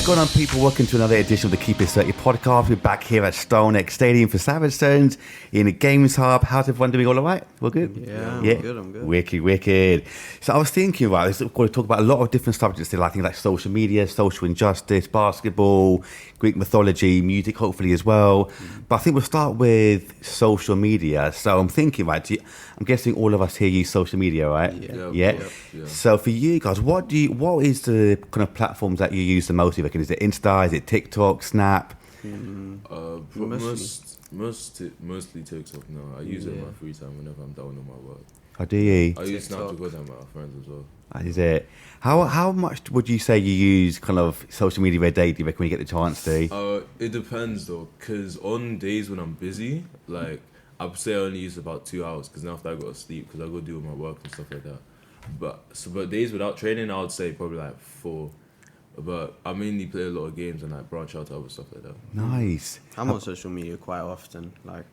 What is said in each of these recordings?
What's going on, people? Welcome to another edition of the Keep It Certi podcast. We're back here at StoneX Stadium for Saracens in the Games Hub. How's everyone doing? All right? We're good? Yeah, I'm good. Wicked. So I was thinking, right, we're going to talk about a lot of different subjects today, like things like social media, social injustice, basketball, Greek mythology, music, hopefully as well. But I think we'll start with social media. So I'm thinking, right, I'm guessing all of us here use social media, right? Yeah. So for you guys, what is the kind of platforms that you use the most? You reckon? Is it Insta? Is it TikTok? Snap? Mostly TikTok now. I use it in my free time whenever I'm down on my work. Oh, do you? I use Snap to go down with my friends as well. Is it? How much would you say you use kind of social media a day? Do you reckon when you get the chance to? It depends though, because on days when I'm busy, like I'd say I only use about 2 hours, because now after I go to sleep, because I go do my work and stuff like that. But days without training, I would say probably like 4. But I mainly play a lot of games and like branch out to other stuff like that. Nice. I'm on social media quite often. Like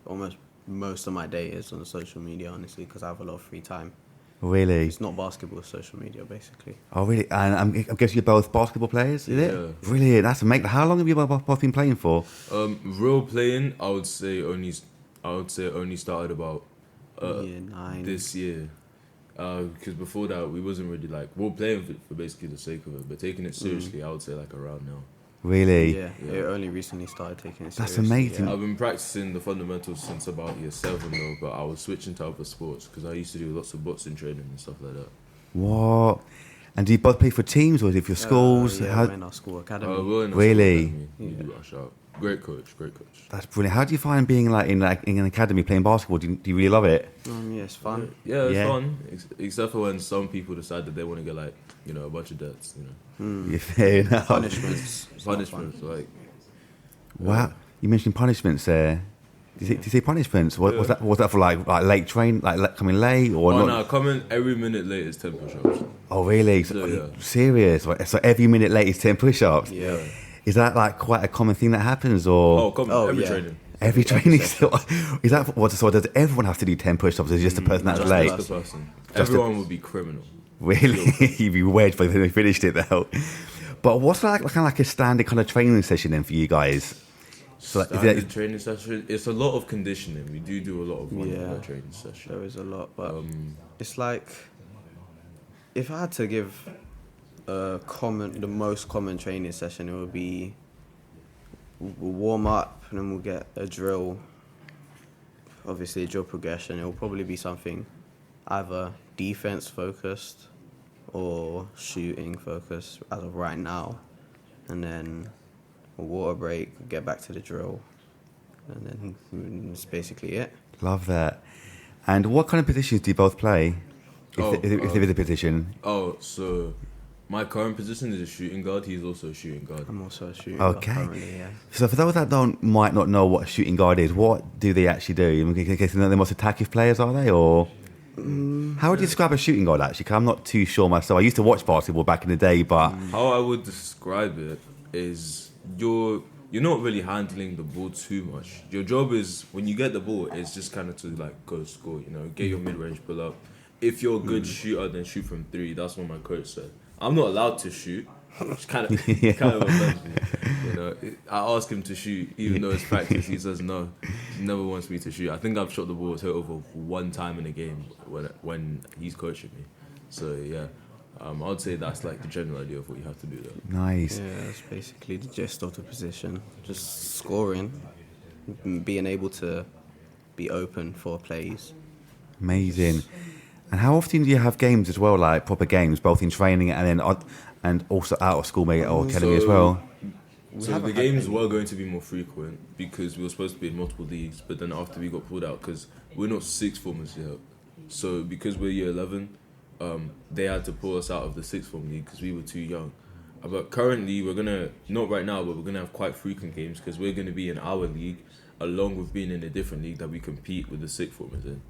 almost most of my day is on social media, honestly, because I have a lot of free time. Really? It's not basketball, it's social media, basically. Oh, really? And I'm guessing you're both basketball players, is it? Brilliant. That's amazing. How long have you both been playing for? Real playing, I would say only started about Year 9. this year. Because before that, we wasn't really like, we were playing for basically the sake of it, but taking it seriously, I would say like around now. Really? Yeah. It only recently started taking it That's seriously. amazing. I've been practicing the fundamentals since about year 7 though, but I was switching to other sports because I used to do lots of boxing training and stuff like that. What? And do you both play for teams or is it for your schools? Yeah, we're in our school academy. We're in a Really? school academy. We do rush out. Great coach. That's brilliant. How do you find being in an academy playing basketball? Do you really love it? Yeah, it's fun. Yeah, it's fun. Except for when some people decide that they want to get like, a bunch of debts, Yeah, fair enough. Punishments. Like. Wow. You mentioned punishments there. Did you say punishments? Was that for like late train, like coming late or not? No, coming every minute late is 10 push-ups. Oh, really? So, Serious? So every minute late is 10 push-ups? Yeah. Is that like quite a common thing that happens, or Every training. every training? Is that what? So does everyone have to do 10 push-ups? Or is it just the person that's late? Just the person. Everyone would be criminal. Really? You'd be weird if they finished it though. But what's like a standard kind of training session then for you guys? So like, Standard training session. It's a lot of conditioning. We do a lot of running in that training session. There is a lot, but it's like if I had to give the most common training session, it would be we'll warm up and then we'll get a drill. Obviously, a drill progression. It will probably be something either defense focused or shooting focused as of right now, and then a water break, get back to the drill, and then that's basically it. Love that. And what kind of positions do you both play? If there is a position. So my current position is a shooting guard. He's also a shooting guard. I'm also a shooting guard Okay. currently, yeah. So for those that might not know what a shooting guard is, what do they actually do? I guess they're the most attacking players, are they? Or how would you describe a shooting guard actually? 'Cause I'm not too sure myself. I used to watch basketball back in the day, but How I would describe it is you're not really handling the ball too much. Your job is, when you get the ball, it's just kind of to like go score, get your mid-range pull up. If you're a good shooter, then shoot from 3. That's what my coach said. I'm not allowed to shoot, which kind of offends me. I ask him to shoot, even though it's practice. He says no. He never wants me to shoot. I think I've shot the ball over 1 time in a game when he's coaching me. So yeah. I would say that's like the general idea of what you have to do there. nice. Yeah, that's basically the gist of the position. Just scoring, being able to be open for plays. Amazing. And how often do you have games as well, like proper games, both in training and also out of school, maybe, or academy as well? So the games were going to be more frequent because we were supposed to be in multiple leagues, but then after we got pulled out, because we're not 6th formers yet. So because we're year 11, they had to pull us out of the 6th form league because we were too young. But currently, not right now, but we're going to have quite frequent games because we're going to be in our league along with being in a different league that we compete with the 6th formers in.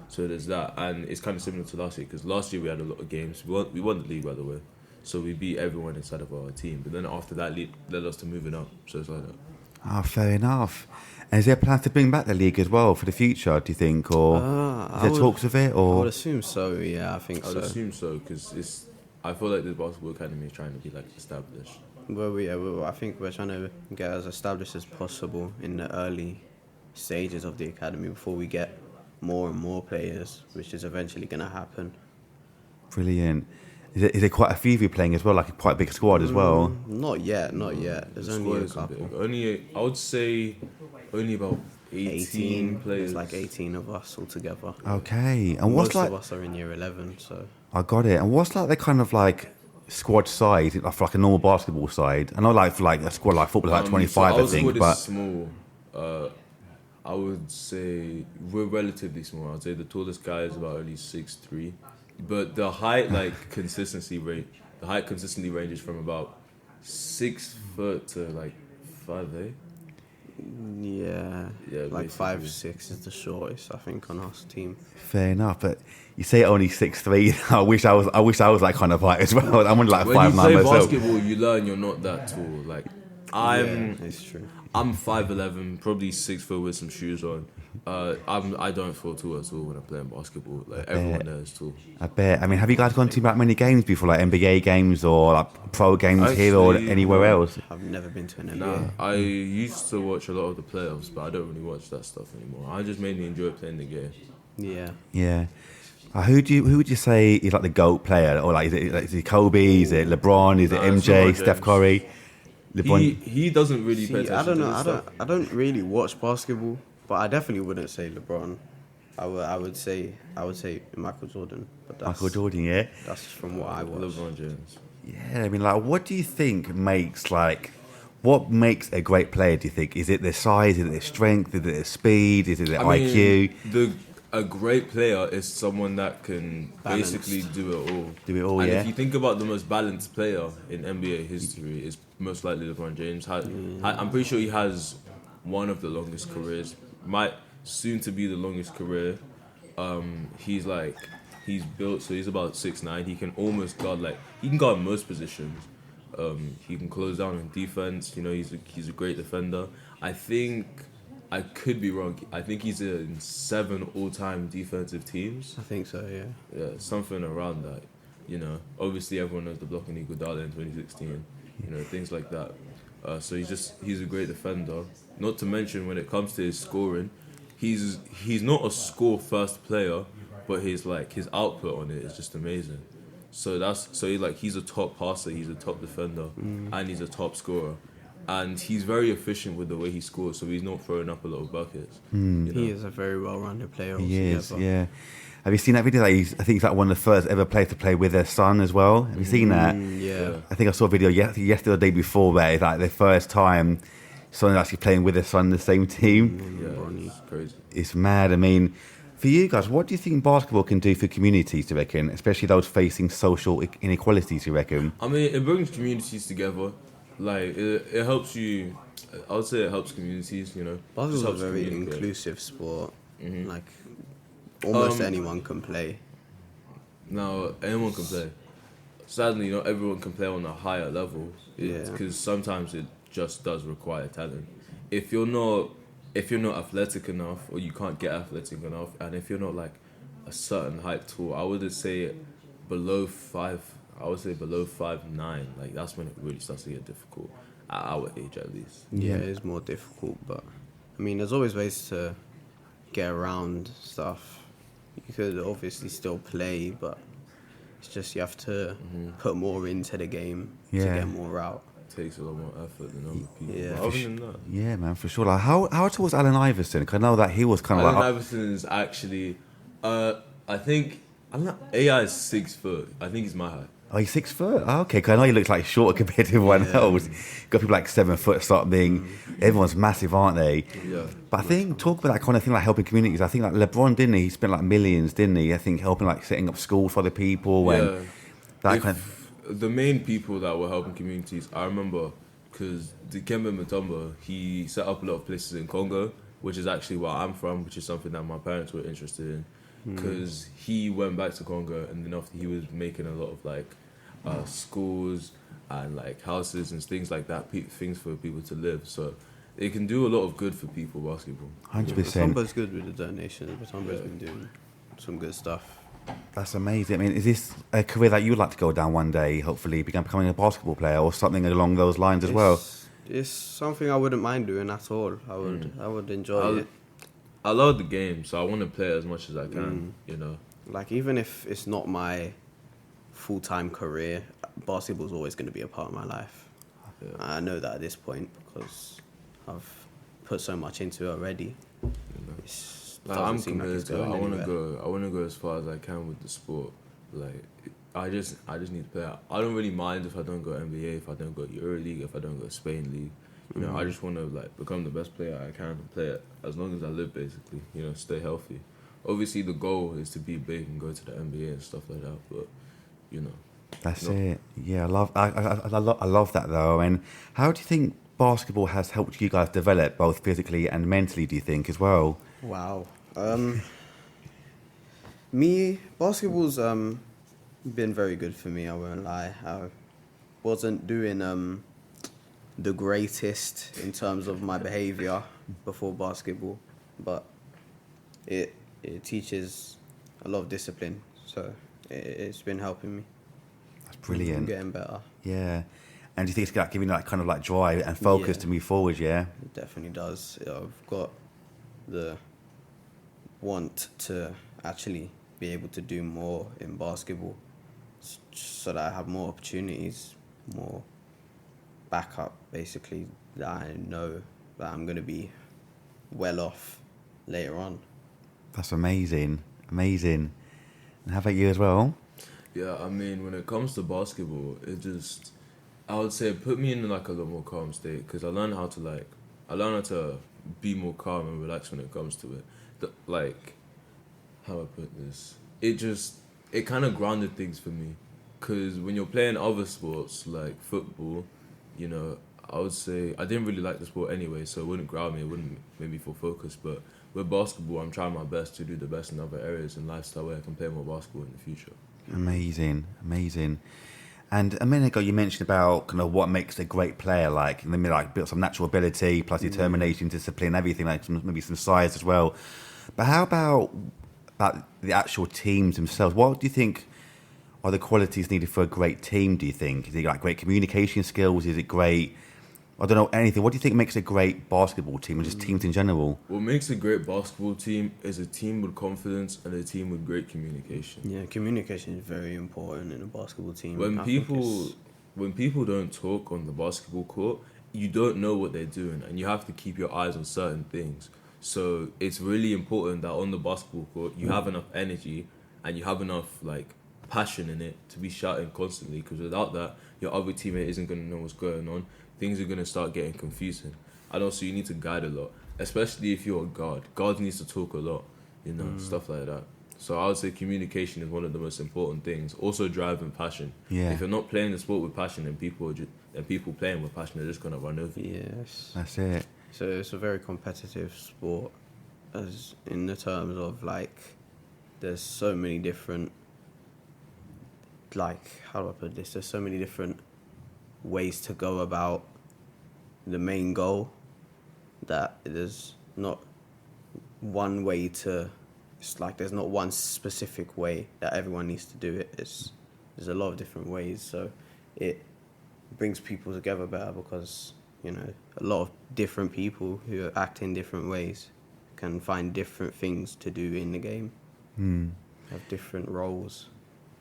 So there's that, and it's kind of similar to last year because last year we had a lot of games. We won the league, by the way, so we beat everyone inside of our team. But then after that, led us to moving up. So it's like that. Ah, fair enough. And is there plans to bring back the league as well for the future, do you think? Or is there talks of it? I Or would assume so, yeah, I think I so. would assume so because I feel like the basketball academy is trying to be like established. I think we're trying to get as established as possible in the early stages of the academy before we get more and more players, which is eventually going to happen. Brilliant. Is there quite a few of you playing as well, like quite a big squad as well? Not yet. There's The only a squad isn't couple. big. I would say only about 18 players. There's like 18 of us all together. Okay. And what's Most like... of us are in year 11, so... I got it. And what's like the kind of like squad size, like for like a normal basketball side? I know like for like a squad like football, like 25, I think. But small. I would say we're relatively small. I'd say the tallest guy is about only 6'3", but the height consistently ranges from about 6 foot to like 5'8". Yeah, like basically. 5'6" is the shortest I think on our team. fair enough. But you say only 6'3". I wish I was that kind of height as well. I'm only like When you 5'9" play myself. basketball, you learn you're not that tall. Like It's true. I'm 5'11", probably 6 foot with some shoes on. I don't feel tall at all when I'm playing basketball. Like everyone there is tall. I bet. I mean, have you guys gone to that many games before, like NBA games or like pro games here or Actually, anywhere else? I've never been to an NBA. Nah, I used to watch a lot of the playoffs, but I don't really watch that stuff anymore. I just mainly enjoy playing the game. Yeah. Yeah. Who would you say is like the GOAT player, or like is it Kobe? Is it LeBron? Is it Nah, it's MJ? LeBron Steph James. Curry? LeBron. He doesn't really pay See, attention I don't to know. this stuff. I don't really watch basketball, but I definitely wouldn't say LeBron. I would say Michael Jordan. But that's, Michael Jordan, yeah. That's just from what I watch. LeBron James. Yeah, I mean, like, what do you think makes a great player? Do you think is it their size? Is it their strength? Is it their speed? Is it their IQ? A great player is someone that can Balanced. basically do it all. Do it all, and yeah. if you think about the most balanced player in NBA history, it's most likely LeBron James. I'm pretty sure he has one of the longest careers. Might soon to be the longest career. He's built, so he's about 6'9". He can almost guard most positions. He can close down on defense. You know, he's a great defender. I think I could be wrong. I think he's in 7 all-time defensive teams. I think so. Yeah. Yeah, something around that. You know, obviously everyone knows the blocking Iguodala in 2016. You know, things like that. So he's a great defender. Not to mention when it comes to his scoring, he's not a score-first player, but his output on it is just amazing. So he's a top passer, he's a top defender, and he's a top scorer. And he's very efficient with the way he scores, so he's not throwing up a lot of buckets. You know? He is a very well-rounded player. He is, altogether. yeah. Have you seen that video? I think he's like one of the first ever players to play with their son as well. Have you seen that? Yeah. I think I saw a video yesterday or the day before where it's like the first time someone actually playing with their son in the same team. Yeah, it's crazy. It's mad. I mean, for you guys, what do you think basketball can do for communities, do you reckon? Especially those facing social inequalities, do you reckon? I mean, it brings communities together. Like, it helps you. I would say it helps communities, you know. Basketball's a helps very communicate. inclusive sport. Mhm. Like, almost anyone can play. Now, anyone can play. Sadly, not everyone can play on a higher level. Yeah. Because sometimes it just does require talent. If you're not athletic enough, or you can't get athletic enough, and if you're not like a certain height tall, I would say below 5. I would say below 5'9". Like that's when it really starts to get difficult at our age, at least. Yeah, it is more difficult, but I mean, there's always ways to get around stuff. You could obviously still play, but it's just you have to put more into the game to Yeah. get more out. It takes a lot more effort than other people. Yeah. But other than that, Yeah, man, for sure. Like, how tall was Allen Iverson? 'Cause I know that he was kind of Allen like... Iverson is actually, I think AI is 6 foot. I think he's my height. Oh, he's 6 foot? Oh, okay, 'cause I know he looks like shorter compared to everyone else. Got people like 7 foot something. Everyone's massive, aren't they? Yeah. But I think, talk about that kind of thing, like helping communities. I think like LeBron, didn't he? He spent like millions, didn't he? I think helping like setting up schools for other people and that kind of... The main people that were helping communities, I remember, because Dikembe Mutombo, he set up a lot of places in Congo, which is actually where I'm from, which is something that my parents were interested in. Because he went back to Congo, and then after he was making a lot of like schools and like houses and things like that, things for people to live. So it can do a lot of good for people, basketball. 100%. Mutombo's good with the donations. Mutombo's been doing some good stuff. That's amazing. I mean, is this a career that you would like to go down one day, hopefully becoming a basketball player or something along those lines as well? It's something I wouldn't mind doing at all. I would enjoy it. I love the game, so I want to play it as much as I can. You know, Like, even if it's not my full-time career, basketball's always going to be a part of my life. Yeah. I know that at this point because I've put so much into it already. It like, doesn't I'm seem like it's committed to it. going I want to anywhere. go. I want to go as far as I can with the sport. Like, I just need to play. I don't really mind if I don't go NBA, if I don't go EuroLeague, if I don't go Spain League. You know, I just want to like become the best player I can and play it as long as I live, basically. You know, stay healthy. Obviously, the goal is to be big and go to the NBA and stuff like that. But you know, That's it. Yeah, I love that though. And how do you think basketball has helped you guys develop both physically and mentally? Do you think as well? Wow. Basketball's been very good for me. I won't lie. I wasn't doing the greatest in terms of my behavior before basketball, but it teaches a lot of discipline. So it's been helping me. That's brilliant. I'm getting better. Yeah. And do you think it's like giving you that kind of like drive and focus Yeah. to move forward? Yeah. It definitely does. I've got the want to actually be able to do more in basketball so that I have more opportunities, more backup, basically, that I know that I'm going to be well off later on. That's amazing. Amazing. And how about you as well? yeah. I mean, when it comes to basketball, I would say it put me in like a lot more calm state because I learned how to be more calm and relaxed when it comes to it. Like, how I put this, it kind of grounded things for me, because when you're playing other sports like football, you know, I would say I didn't really like the sport anyway, so it wouldn't ground me, it wouldn't make me feel focused. But with basketball, I'm trying my best to do the best in other areas in lifestyle where I can play more basketball in the future. Amazing. Amazing. And a minute ago, you mentioned about kind of what makes a great player, like maybe like built some natural ability, plus determination, discipline, everything, like maybe some size as well. But how about the actual teams themselves? What do you think are the qualities needed for a great team? Do you think is it like great communication skills? Is it great? I don't know anything. What do you think makes a great basketball team, or just teams in general? What makes a great basketball team is a team with confidence and a team with great communication. Yeah, communication is very important in a basketball team. When I think people don't talk on the basketball court, you don't know what they're doing, and you have to keep your eyes on certain things. So it's really important that on the basketball court you have enough energy and you have enough like passion in it to be shouting constantly. Because without that, your other teammate isn't gonna know what's going on. Things are gonna start getting confusing, and also you need to guide a lot, especially if you're a guard. Guards needs to talk a lot, you know, stuff like that. So I would say communication is one of the most important things. Also, drive and passion. Yeah. If you're not playing the sport with passion, then people playing with passion are just gonna run over you. yes. That's it. So it's a very competitive sport, as in the terms of like, there's so many different, like, how do I put this? There's so many different ways to go about the main goal that there's not one way to. It's like there's not one specific way that everyone needs to do it. There's a lot of different ways, so it brings people together better because, you know, a lot of different people who act in different ways can find different things to do in the game. Have different roles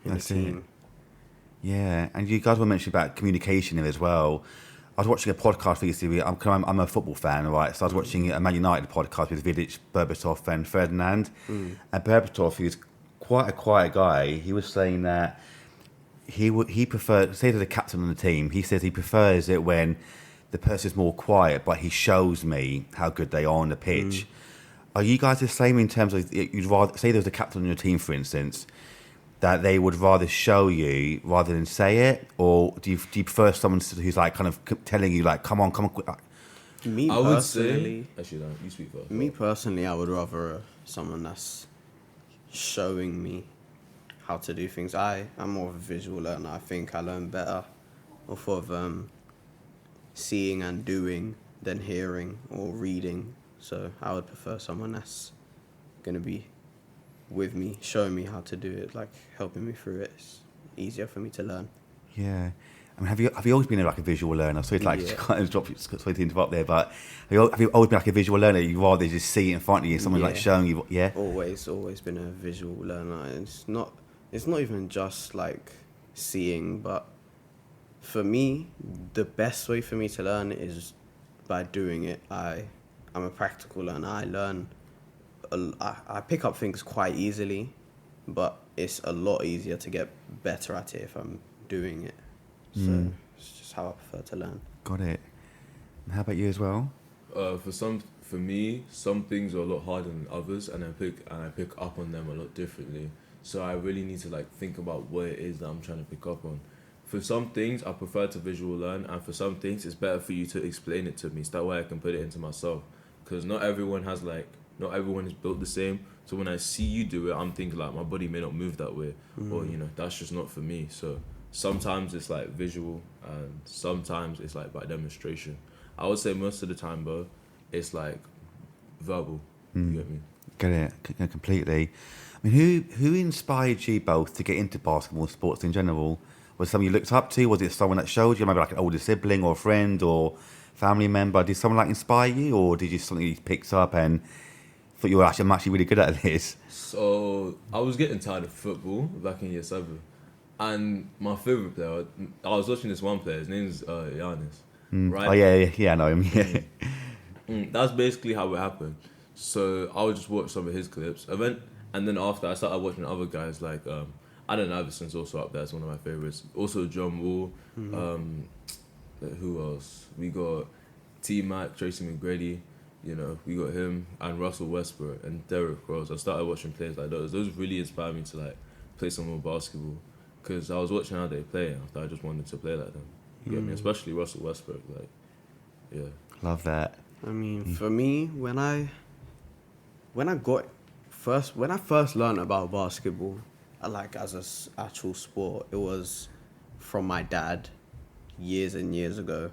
in That's the it. team. Yeah, and you guys were mentioning about communication as well. I was watching a podcast recently. I'm a football fan, right? So I was watching a Man United podcast with Vidic, Berbatov, and Ferdinand. And Berbatov, who's quite a quiet guy, he was saying that he prefers, say to the captain on the team, he says he prefers it when the person's more quiet, but he shows me how good they are on the pitch. Are you guys the same in terms of you'd rather say there was a captain on your team, for instance, that they would rather show you rather than say it, or do you prefer someone who's like kind of telling you like, come on, Me I would personally, say actually, no, you speak first. me personally, I would rather someone that's showing me how to do things. I'm more of a visual learner. I think I learn better off of seeing and doing than hearing or reading. So I would prefer someone that's going to be with me, showing me how to do it, like helping me through it. It's easier for me to learn. Yeah. I mean, have you always been like a visual learner? Sorry to Yeah. kind of sorry to interrupt there, but have you always been like a visual learner? You rather just see it in front of you, someone like Yeah. showing you, yeah? Always been a visual learner. It's not even just like seeing, but for me, the best way for me to learn is by doing it. I'm a practical learner. I learn, I pick up things quite easily, but it's a lot easier to get better at it if I'm doing it. So it's just how I prefer to learn. Got it. And how about you as well? For me, some things are a lot harder than others, and I pick up on them a lot differently. So I really need to like think about what it is that I'm trying to pick up on. For some things, I prefer to visual learn, and for some things, it's better for you to explain it to me, so that way I can put it into myself. Because not everyone is built the same. So when I see you do it, I'm thinking like my body may not move that way, or that's just not for me. So sometimes it's like visual, and sometimes it's like by demonstration. I would say most of the time, bro, it's like verbal. You get me? Get it completely. I mean, who inspired you both to get into basketball sports in general? Was it someone you looked up to? Was it someone that showed you, maybe like an older sibling or a friend or family member? Did someone like inspire you, or did you something you picked up and thought I'm actually really good at this? So I was getting tired of football back in year 7, and my favorite player, I was watching this one player. His name's Giannis. Right? Oh yeah, I know him. Yeah. That's basically how it happened. So I would just watch some of his clips, and then after I started watching other guys like Allen Iverson's also up there. It's one of my favorites. Also John Wall. Who else? We got T Mac, Tracy McGrady. We got him and Russell Westbrook and Derrick Rose. I started watching players like those. Those really inspired me to like play some more basketball, because I was watching how they play, and I just wanted to play like them. You get me? Especially Russell Westbrook. Like, yeah. Love that. I mean, for me, when I first learned about basketball, like as an actual sport, it was from my dad years and years ago.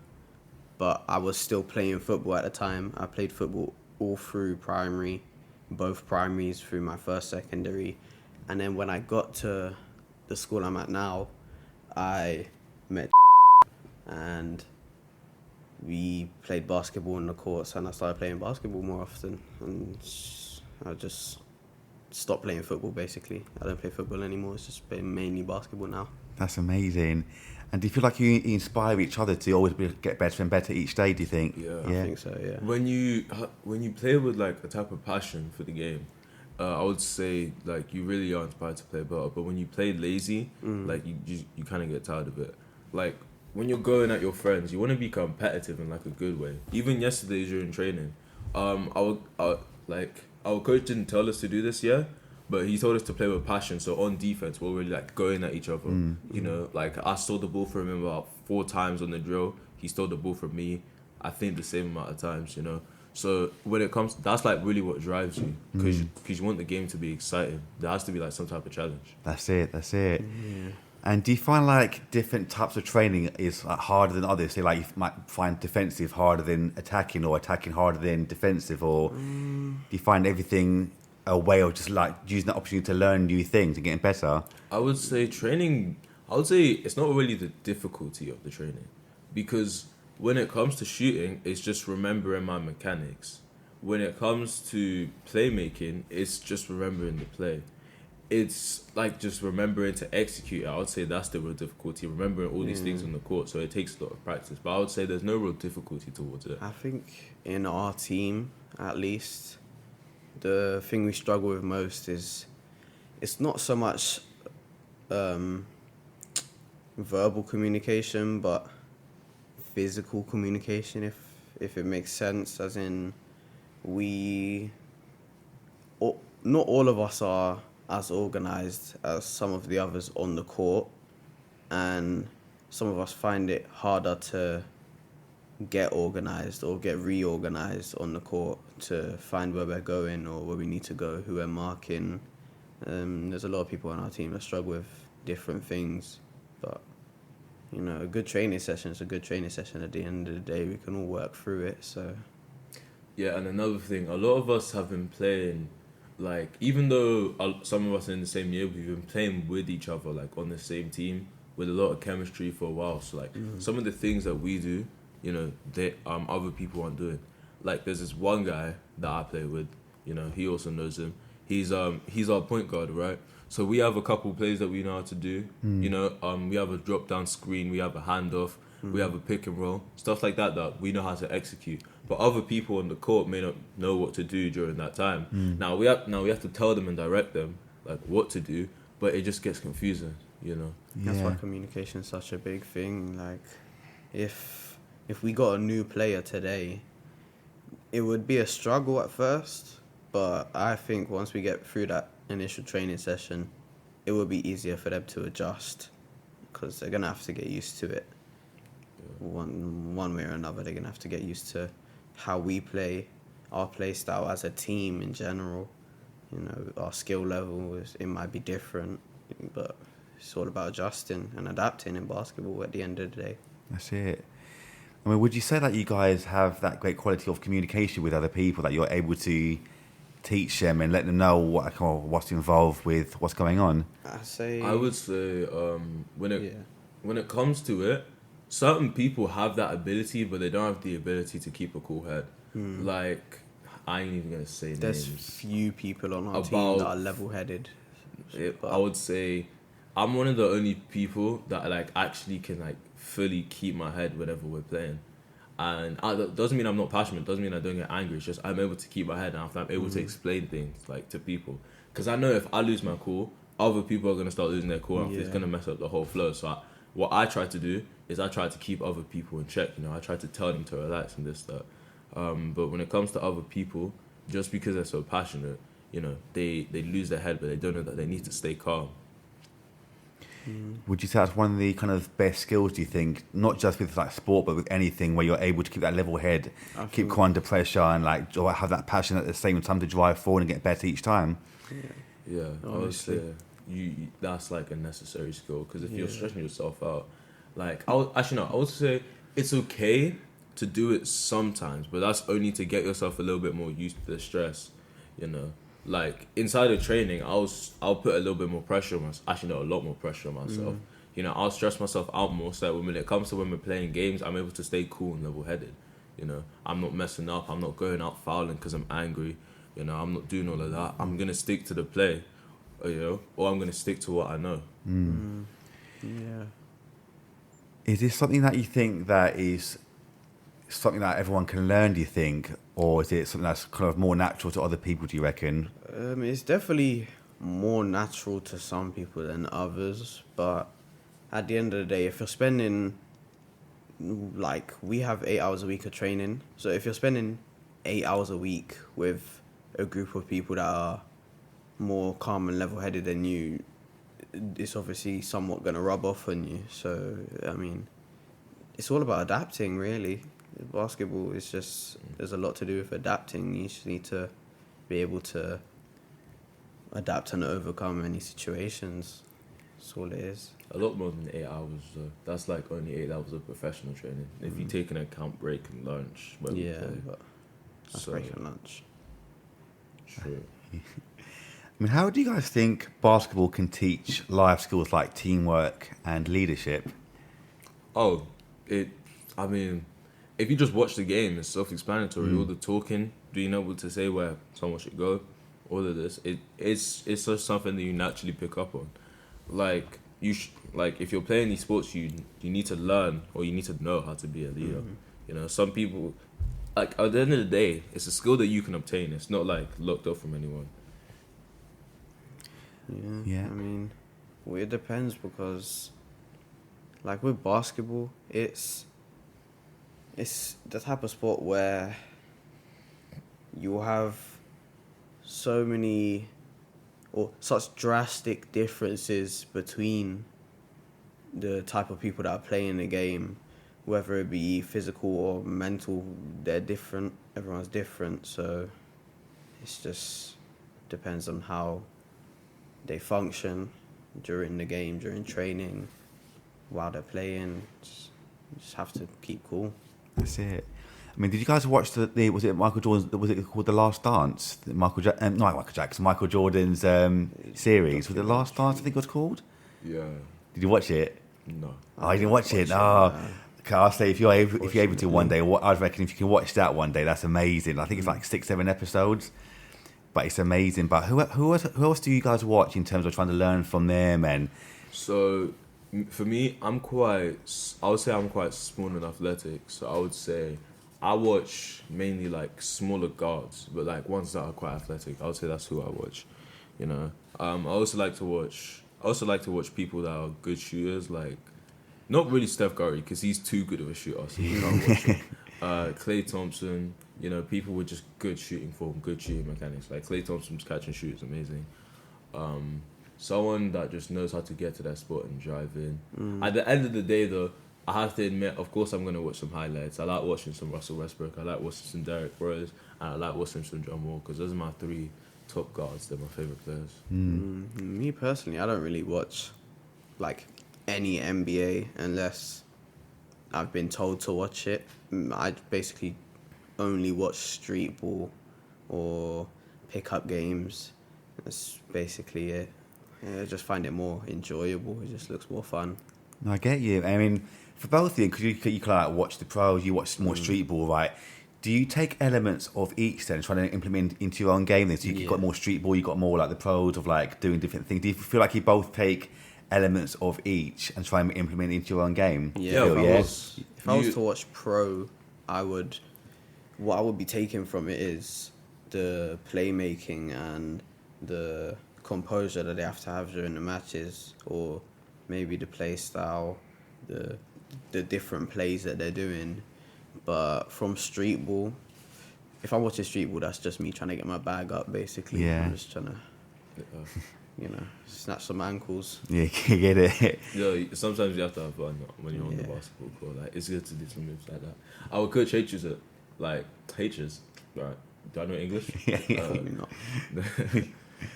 But I was still playing football at the time. I played football all through primary, both primaries through my first secondary. And then when I got to the school I'm at now, I met and we played basketball in the courts, and I started playing basketball more often. And I just stopped playing football, basically. I don't play football anymore. It's just been mainly basketball now. That's amazing. And do you feel like you inspire each other to always get better and better each day, do you think? Yeah. I think so, yeah. When you play with like a type of passion for the game, I would say like you really are inspired to play better. But when you play lazy, like you kind of get tired of it. Like when you're going at your friends, you want to be competitive in like a good way. Even yesterday during training, our coach didn't tell us to do this yet, but he told us to play with passion. So on defense, we're really like going at each other. Like I stole the ball from him about 4 times on the drill. He stole the ball from me, I think the same amount of times. So when it comes, that's like really what drives you, because you want the game to be exciting. There has to be like some type of challenge. That's it. Yeah. And do you find like different types of training is like harder than others? Say like you might find defensive harder than attacking, or attacking harder than defensive, or do you find everything a way of just like using that opportunity to learn new things and getting better? I would say it's not really the difficulty of the training, because when it comes to shooting, it's just remembering my mechanics. When it comes to playmaking, it's just remembering the play. It's like just remembering to execute it. I would say that's the real difficulty, remembering all these things on the court. So it takes a lot of practice, but I would say there's no real difficulty towards it. I think in our team, at least, the thing we struggle with most is it's not so much verbal communication, but physical communication, if it makes sense. As in, not all of us are as organised as some of the others on the court, and some of us find it harder to get organised or get reorganised on the court to find where we're going or where we need to go, who we're marking. There's a lot of people on our team that struggle with different things, but a good training session is a good training session. At the end of the day, we can all work through it. So yeah, and another thing, a lot of us have been playing like even though some of us are in the same year, we've been playing with each other like on the same team with a lot of chemistry for a while. So like some of the things that we do, you know, they other people aren't doing. Like there's this one guy that I play with, you know, he also knows him. He's our point guard, right? So we have a couple plays that we know how to do. You know, we have a drop down screen, we have a handoff, we have a pick and roll, stuff like that we know how to execute. But other people on the court may not know what to do during that time. Now we have to tell them and direct them like what to do, but it just gets confusing, you know. That's why communication is such a big thing. Like, if we got a new player today, it would be a struggle at first, but I think once we get through that initial training session, it will be easier for them to adjust, because they're gonna have to get used to it. One way or another, they're gonna have to get used to how we play, our play style as a team in general. You know, our skill level it might be different, but it's all about adjusting and adapting in basketball at the end of the day. That's it. I mean, would you say that you guys have that great quality of communication with other people, that you're able to teach them and let them know what's involved with what's going on? I would say when it comes to it, certain people have that ability, but they don't have the ability to keep a cool head. Like, I ain't even gonna say there's names. Few people on our team that are level-headed. I would say I'm one of the only people that like actually can like fully keep my head whenever we're playing. And that doesn't mean I'm not passionate, doesn't mean I don't get angry. It's just I'm able to keep my head and I'm able to explain things like to people. Because I know if I lose my cool, other people are going to start losing their cool and it's going to mess up the whole flow. So what I try to do is I try to keep other people in check. You know, I try to tell them to relax and this, that. But when it comes to other people, just because they're so passionate, you know, they lose their head, but they don't know that they need to stay calm. Would you say that's one of the kind of best skills, do you think, not just with like sport, but with anything, where you're able to keep that level head, keep cool under pressure, and like have that passion at the same time to drive forward and get better each time? Yeah, honestly, that's like a necessary skill, because if you're stressing yourself out, like I would say it's okay to do it sometimes, but that's only to get yourself a little bit more used to the stress, you know. Like inside of training, I'll put a little bit more pressure on myself. Actually, no, a lot more pressure on myself. You know, I'll stress myself out more, so that when it comes to when we're playing games, I'm able to stay cool and level-headed. You know, I'm not messing up. I'm not going out fouling because I'm angry. You know, I'm not doing all of that. I'm gonna stick to the play, you know, or I'm gonna stick to what I know. Yeah. Is this something that you think that is something that everyone can learn, do you think? Or is it something that's kind of more natural to other people, do you reckon? It's definitely more natural to some people than others, but at the end of the day, if you're spending, like, we have 8 hours a week of training, so if you're spending 8 hours a week with a group of people that are more calm and level-headed than you, it's obviously somewhat going to rub off on you. So, I mean, it's all about adapting, really. Basketball is just, there's a lot to do with adapting. You just need to be able to adapt and overcome any situations. That's all it is. A lot more than 8 hours, though. That's like only 8 hours of professional training. If you take into account break and lunch. But that's break and lunch. True. I mean, how do you guys think basketball can teach life skills like teamwork and leadership? I mean, if you just watch the game, it's self-explanatory. All the talking, being able to say where someone should go, all of this, it's just something that you naturally pick up on. Like if you're playing these sports, you need to learn, or you need to know how to be a leader. You know, some people, like at the end of the day, it's a skill that you can obtain. It's not like locked up from anyone. Yeah. I mean, well, it depends, because like with basketball, it's the type of sport where you have so many or such drastic differences between the type of people that are playing the game, whether it be physical or mental. They're different. Everyone's different, so it's just depends on how they function during the game, during training, while they're playing. You just have to keep cool. That's it. I I mean, did you guys watch the was it Michael Jordan's, was it called The Last Dance? Not Michael Jackson, Michael Jordan's series. Was it Last Dance, I think it was called? Yeah. Did you watch it? No. Oh, you didn't watch it? Oh. Okay, I'll say if you're able to one day, I'd reckon if you can watch that one day, that's amazing. I think it's like 6-7 episodes, but it's amazing. But who else do you guys watch in terms of trying to learn from them? And So, for me, I would say I'm quite small and athletic. So I would say I watch mainly like smaller guards, but like ones that are quite athletic. I would say that's who I watch. You know, I also like to watch people that are good shooters. Like, not really Steph Curry because he's too good of a shooter, so you can't watch him. Klay Thompson. You know, people with just good shooting form, good shooting mechanics. Like Klay Thompson's catch and shoot is amazing. Someone that just knows how to get to that spot and drive in. At the end of the day, though, I have to admit, of course, I'm going to watch some highlights. I like watching some Russell Westbrook. I like watching some Derrick Rose. And I like watching some John Wall because those are my 3 top guards. They're my favourite players. Me personally, I don't really watch like any NBA unless I've been told to watch it. I basically only watch street ball or pick-up games. That's basically it. Yeah, I just find it more enjoyable. It just looks more fun. I get you. I mean, for both of you, because you can like watch the pros, you watch more street ball, right? Do you take elements of each then, trying to implement into your own game? Then, so you've got more street ball, you got more like the pros of like doing different things. Do you feel like you both take elements of each and try and implement into your own game? Yeah. If I was to watch pro, what I would be taking from it is the playmaking and the composure that they have to have during the matches, or maybe the play style, the different plays that they're doing. But from street ball, if I'm watching street ball, that's just me trying to get my bag up, basically. Yeah. I'm just trying to, snatch some ankles. Yeah, you get it. Yeah, sometimes you have to have fun when you're on the basketball court. Like, it's good to do some moves like that. Our coach H's it, like H's, right? Do I know English? Yeah. Probably not.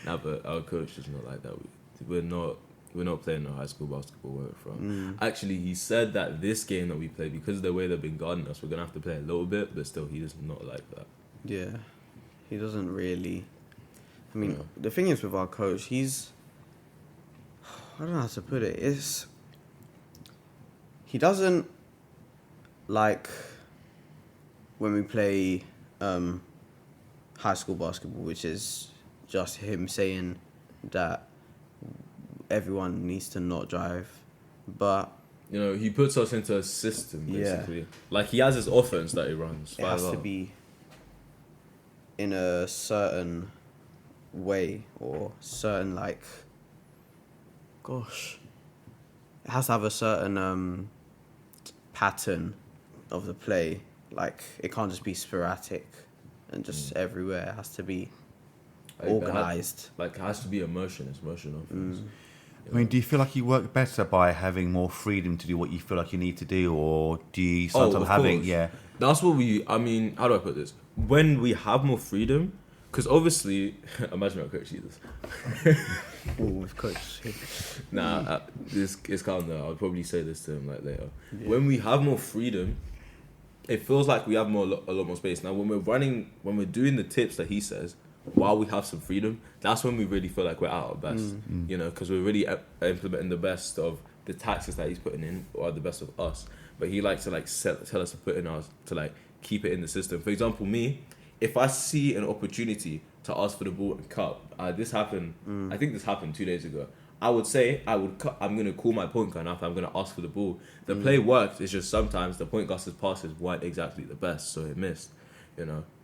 Nah, but our coach is not like that. We're not playing no high school basketball where we're from. Actually, he said that this game that we play, because of the way they've been guarding us, we're gonna have to play a little bit, but still, he is not like that. Yeah, he doesn't really. I mean, the thing is with our coach, I don't know how to put it. He doesn't like when we play high school basketball, which is just him saying that everyone needs to not drive, but he puts us into a system basically. Yeah. Like, he has his offense that he runs. It has to be in a certain way, or certain it has to have a certain pattern of the play. Like, it can't just be sporadic and just everywhere. It has to be organized. It has to be a motion. It's motion offense. I mean, do you feel like you work better by having more freedom to do what you feel like you need to do, or do you sometimes That's what how do I put this? When we have more freedom, because obviously, imagine our coach sees this. With coach. It's calm now. I'll probably say this to him later. Yeah. When we have more freedom, it feels like we have a lot more space. Now, when we're doing the tips that he says, while we have some freedom, that's when we really feel like we're at our best. Because we're really implementing the best of the tactics that he's putting in, or the best of us. But he likes to tell us to put in ours to keep it in the system. For example, me, if I see an opportunity to ask for the ball and cut, this happened. I think this happened 2 days ago. I would say I'm going to call my point guard after I'm going to ask for the ball. The play worked. It's just sometimes the point guard's passes weren't exactly the best, so it missed.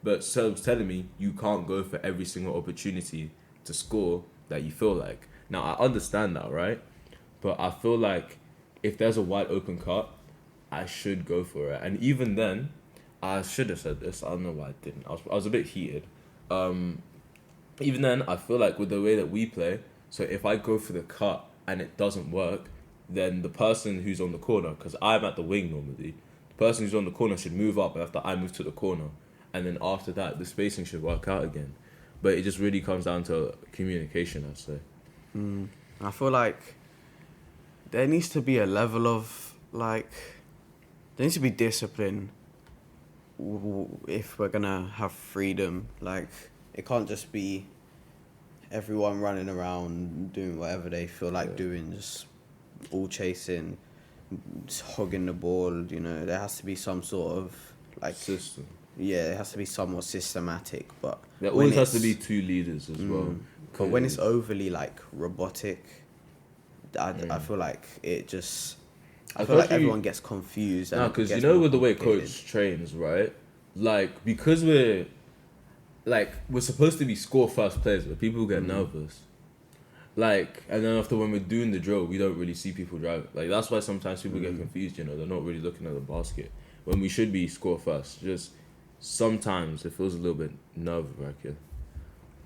But Selb's telling me you can't go for every single opportunity to score that you feel like. Now, I understand that, right? But I feel like if there's a wide open cut, I should go for it. And even then, I should have said this. I don't know why I didn't. I was a bit heated. Even then, I feel like with the way that we play, so if I go for the cut and it doesn't work, then the person who's on the corner, because I'm at the wing normally, the person who's on the corner should move up after I move to the corner. And then after that, the spacing should work out again. But it just really comes down to communication, I'd say. I feel like there needs to be a level of, there needs to be discipline if we're gonna have freedom, like it can't just be everyone running around doing whatever they feel like doing, just all chasing, just hogging the ball. You know, there has to be some sort of like system. Yeah, it has to be somewhat systematic, but There always has to be two leaders as well. But when it's overly like robotic, I feel like it just. I feel like everyone gets confused. No, because you know with the way coach trains, right? Like because we're supposed to be score first players, but people get nervous. Like, and then after when we're doing the drill, we don't really see people drive. Like that's why sometimes people get confused. You know, they're not really looking at the basket when we should be score first. Just sometimes it feels a little bit nerve-wracking.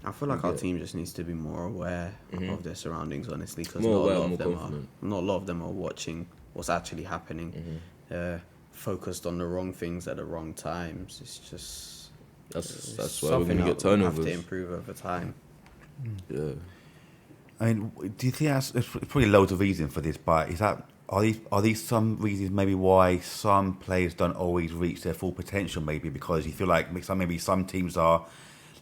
I feel like our team just needs to be more aware of their surroundings, honestly, because More not aware, a lot more of them confident. not a lot of them are watching what's actually happening. They're focused on the wrong things at the wrong times. It's just That's why we're gonna get we have turnovers. to improve over time. Yeah. I mean, do you think there's probably loads of reasons for this? But are these some reasons maybe why some players don't always reach their full potential? Maybe because you feel like maybe some teams are,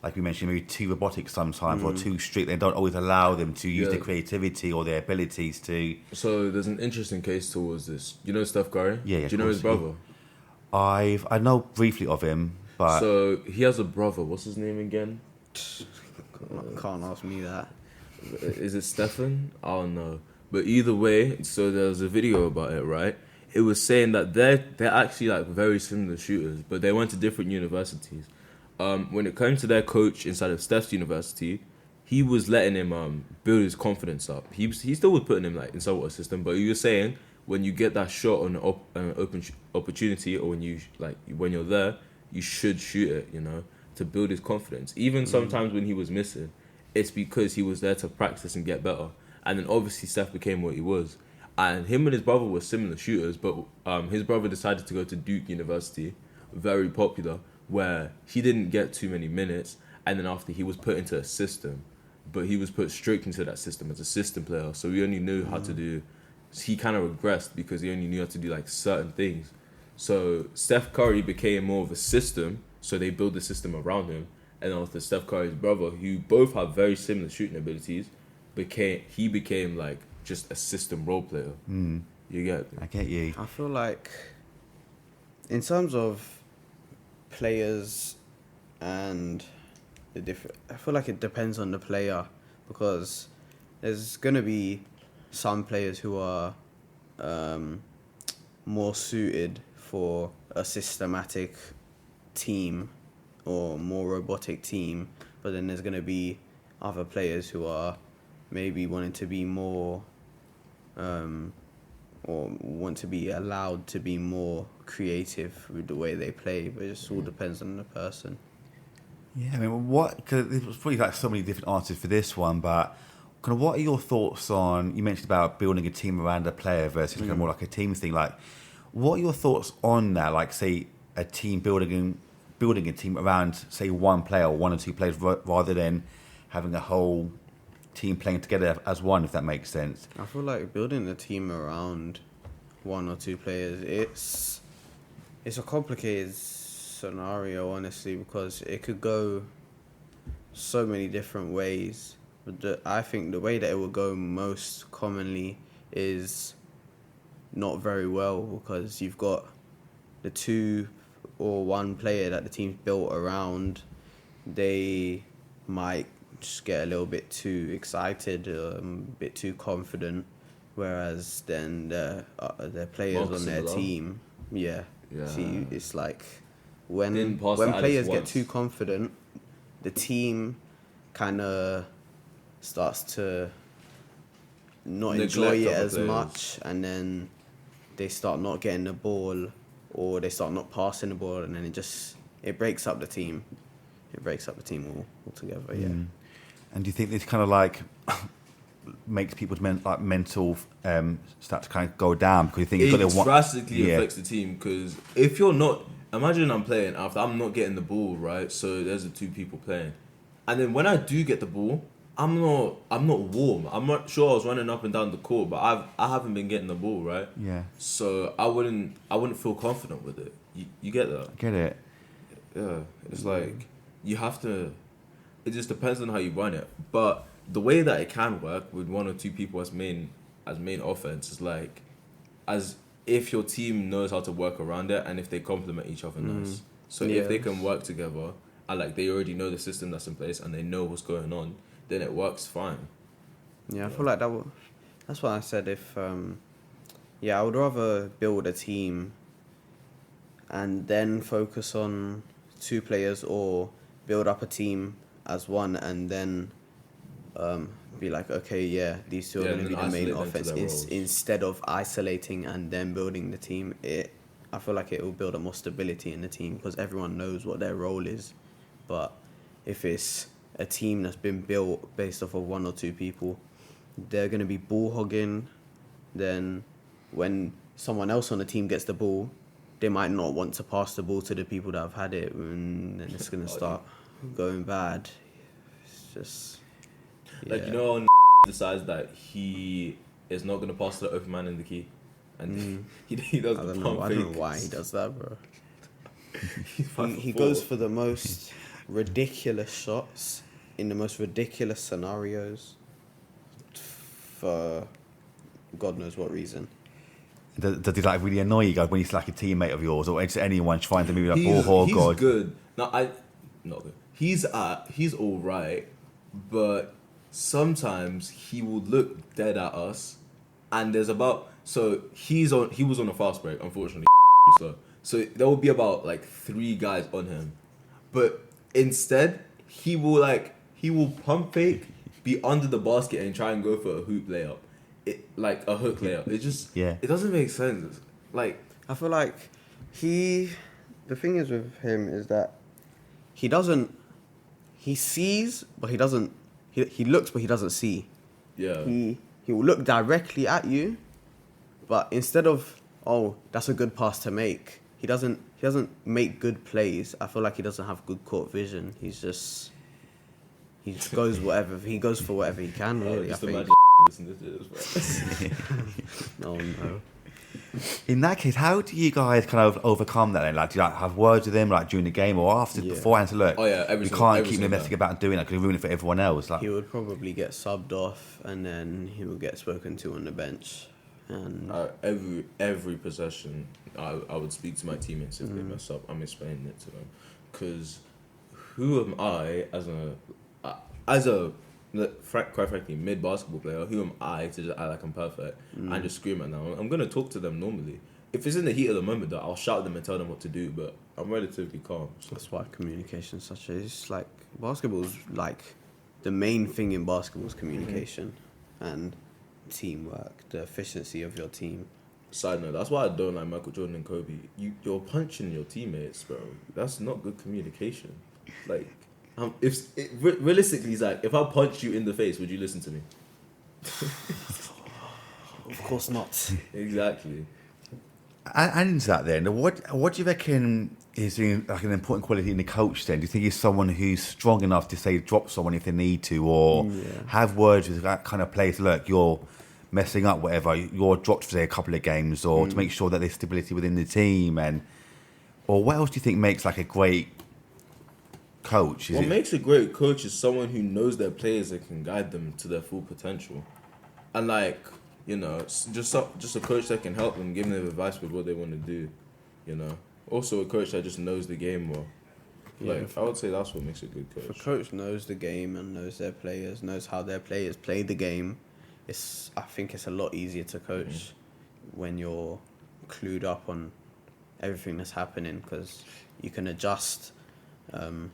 like we mentioned, maybe too robotic sometimes or too strict. They don't always allow them to use their creativity or their abilities to. So there's an interesting case towards this. You know Steph Curry? Yeah, Do you know his brother? I know briefly of him, but So he has a brother. What's his name again? Can't ask me that. Is it Stefan? I don't know. But either way, so there was a video about it, right? It was saying that they're actually like very similar shooters, but they went to different universities. When it came to their coach inside of Steph's university, he was letting him build his confidence up. He still was putting him like in somewhat a system, but he was saying when you get that shot on an open opportunity, or when you're there, you should shoot it. You know, to build his confidence. Even sometimes when he was missing, it's because he was there to practice and get better. And then obviously Steph became what he was. And him and his brother were similar shooters, but his brother decided to go to Duke University, very popular, where he didn't get too many minutes. And then after he was put into a system, but he was put strict into that system as a system player. So he only knew how to do, he kind of regressed because he only knew how to do like certain things. So Steph Curry became more of a system, so they built the system around him. And after Steph Curry's brother, who both have very similar shooting abilities, became like just a system role player. You get me? I get you. I feel like, in terms of players and I feel like it depends on the player, because there's gonna be some players who are more suited for a systematic team or more robotic team, but then there's going to be other players who are maybe wanting to be more or want to be allowed to be more creative with the way they play, but it just all depends on the person. Yeah, I mean, because there's probably like so many different answers for this one, but kind of what are your thoughts on, you mentioned about building a team around a player versus kind of more like a team thing, like what are your thoughts on that, like say a team building a team around say one player or one or two players rather than having a whole team playing together as one, if that makes sense? I feel like building a team around one or two players, it's a complicated scenario, honestly, because it could go so many different ways. But I think the way that it will go most commonly is not very well, because you've got the two or one player that the team's built around. They might just get a little bit too excited, a bit too confident, whereas then the players on their team, see, it's like when players get too confident, the team kind of starts to not enjoy it as much, and then they start not getting the ball, or they start not passing the ball, and then it breaks up the team. It breaks up the team altogether, yeah. And do you think this kind of like makes people's mental start to kind of go down because you think it drastically affects the team? Because if you're not, imagine I'm playing after I'm not getting the ball, right? So there's the two people playing, and then when I do get the ball, I'm not warm. I'm not sure I was running up and down the court, but I haven't been getting the ball, right? Yeah. So I wouldn't feel confident with it. You get that? I get it. Yeah, it's like you have to. It just depends on how you run it. But the way that it can work with one or two people as main offense is like, as if your team knows how to work around it and if they complement each other nice. So if they can work together and like they already know the system that's in place and they know what's going on, then it works fine. Yeah, I feel like that's what I said. If I would rather build a team and then focus on two players, or build up a team as one and then be like, okay, yeah, these two are going to be the main offense instead of isolating and then building the team. I feel like it will build up more stability in the team because everyone knows what their role is. But if it's a team that's been built based off of one or two people, they're going to be ball hogging. Then when someone else on the team gets the ball, they might not want to pass the ball to the people that have had it, and then it's going to start going bad. It's just... Like, you know, when decides that he is not going to pass to the open man in the key. And he does I don't know why he does that, bro. He goes for the most ridiculous shots in the most ridiculous scenarios for God knows what reason. Does it like really annoy you guys when he's like a teammate of yours or just anyone trying to move like ball hog? He's good. No, not good. He's all right, but sometimes he will look dead at us, and there's about he was on a fast break, unfortunately, so there will be about like 3 guys on him, but instead he will pump fake, be under the basket and try and go for a hoop layup. Like a hook layup. It just it doesn't make sense. Like, I feel like the thing is with him is that he sees but he doesn't, he looks but he doesn't see. Yeah. He will look directly at you, but instead of, oh, that's a good pass to make, he doesn't make good plays. I feel like he doesn't have good court vision. He goes for whatever he can, really. I think. Listen to this, Oh no. In that case, how do you guys kind of overcome that then? Like, do you like have words with him like during the game or after, beforehand to look? Oh yeah, we can't keep him messing about and doing that because we ruin it for everyone else. Like, He would probably get subbed off and then he would get spoken to on the bench. And every possession, I would speak to my teammates if they mess up. I'm explaining it to them, because who am I quite frankly, mid basketball player, who am I to just act like I'm perfect and just scream at them? I'm gonna talk to them normally. If it's in the heat of the moment, though, I'll shout at them and tell them what to do. But I'm relatively calm. So. That's why communication is such a... It's like basketball's like the main thing in basketball is communication and teamwork, the efficiency of your team. Side note: that's why I don't like Michael Jordan and Kobe. You're punching your teammates, bro. That's not good communication. Like. Realistically, Zach, if I punched you in the face, would you listen to me? Of course not. Exactly. And into that then, what do you reckon is like an important quality in the coach then? Do you think he's someone who's strong enough to say drop someone if they need to, or have words with that kind of place? Look, you're messing up, whatever. You're dropped for say a couple of games, or to make sure that there's stability within the team, or what else do you think makes like a great coach? What makes a great coach is someone who knows their players and can guide them to their full potential, and like, you know, just a coach that can help them, give them advice with what they want to do, you know. Also a coach that just knows the game more. Like, I would say that's what makes a good coach. If a coach knows the game and knows their players, knows how their players play the game, I think it's a lot easier to coach when you're clued up on everything that's happening, because you can adjust the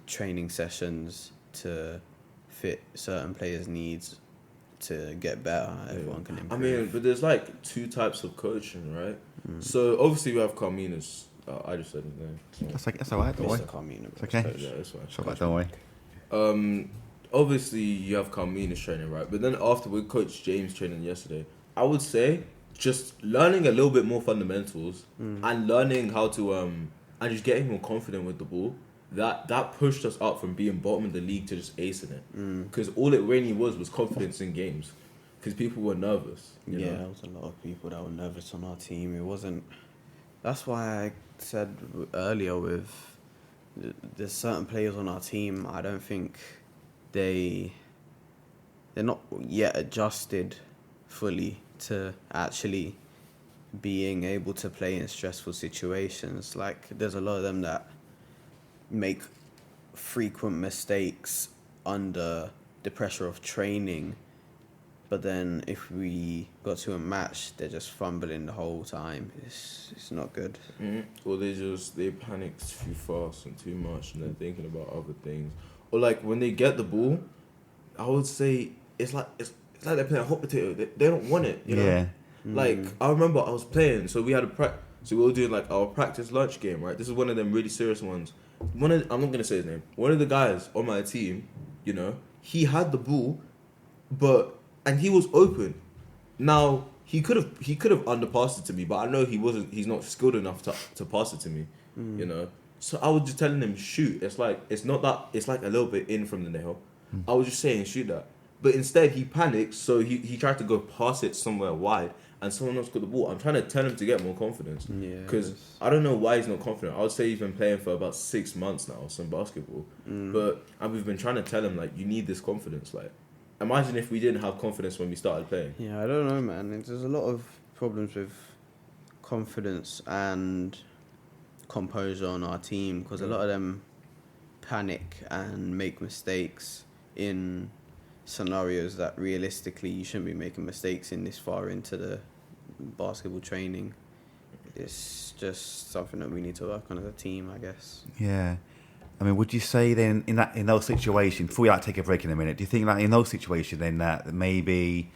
training sessions to fit certain players' needs to get better. Everyone can improve. I mean, but there's like 2 types of coaching, right? So obviously we have Carmina's. I just said his name. So. That's alright. Don't worry. It's okay. Yeah, that's fine. Sorry, don't worry. Obviously you have Carmina's training, right? But then after with Coach James training yesterday, I would say just learning a little bit more fundamentals and learning how to and just getting more confident with the ball. That pushed us up from being bottom of the league to just acing it. Because all it really was confidence in games. Because people were nervous. You know? There was a lot of people that were nervous on our team. It wasn't... That's why I said earlier with there's certain players on our team. I don't think they're not yet adjusted fully to actually being able to play in stressful situations. Like, there's a lot of them that make frequent mistakes under the pressure of training, but then if we got to a match, they're just fumbling the whole time. It's not good. Or they panic too fast and too much, and they're thinking about other things. Or like when they get the ball, I would say it's like they're playing hot potato. They don't want it, you know. Yeah. Like I remember I was playing, so we had so we were doing like our practice lunch game, right? This is one of them really serious ones. I'm not gonna say his name. One of the guys on my team, you know, he had the ball, and he was open. Now he could have underpassed it to me, but I know he's not skilled enough to pass it to me, you know. So I was just telling him shoot. It's like it's like a little bit in from the nail. I was just saying shoot that, but instead he panicked, so he tried to go pass it somewhere wide, and someone else got the ball. I'm trying to tell him to get more confidence, because I don't know why he's not confident. I would say he's been playing for about 6 months now, some basketball, but we've been trying to tell him like you need this confidence, like. Imagine if we didn't have confidence when we started playing. Yeah, I don't know, man. There's a lot of problems with confidence and composure on our team, because a lot of them panic and make mistakes in scenarios that realistically you shouldn't be making mistakes in this far into the basketball training. It's just something that we need to work on as a team, I guess. Yeah. I mean, would you say then in those situations, before we take a break in a minute, do you think that in those situations then that maybe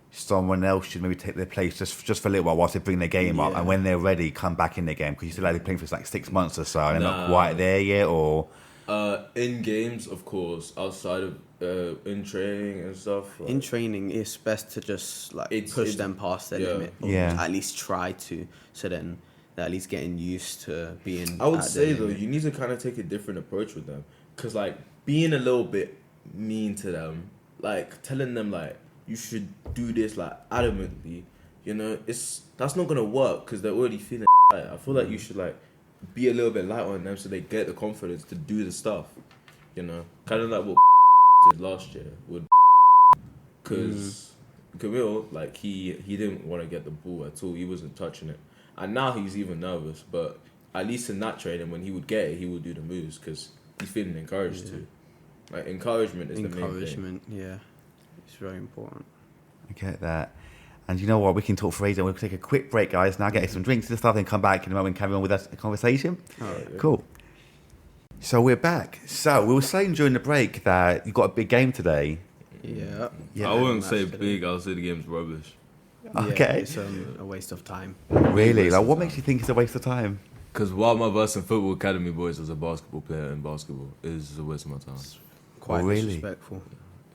someone else should maybe take their place just for a little while whilst they bring their game up, and when they're ready, come back in the game? Because you said like they're playing for like 6 months or so, and they're not quite there yet, or in games, of course, outside of in training and stuff. In training, it's best to just push them past their limit, or at least try to. So then they're at least getting used to being. I would say though, you need to kind of take a different approach with them, because like being a little bit mean to them, like telling them like you should do this like adamantly, you know, that's not gonna work because they're already feeling. I feel like you should like be a little bit light on them so they get the confidence to do the stuff, you know, kind of like what did last year with, because Camille, like he didn't want to get the ball at all. He wasn't touching it. And now he's even nervous, but at least in that training, when he would get it, he would do the moves because he's feeling encouraged too. Like encouragement is the main thing. Encouragement, yeah, it's very important. I get that. And you know what? We can talk for ages. We'll take a quick break, guys. Now get some drinks and stuff, then come back in a moment and carry on with us the conversation. All right, cool. So we're back. So we were saying during the break that you got a big game today. Yeah. I wouldn't say big. I would say the game's rubbish. Okay. It's a waste of time. Really? Like, what makes you think it's a waste of time? Because while my verse in football academy boys was a basketball player in basketball, is a waste of my time. Quite really disrespectful.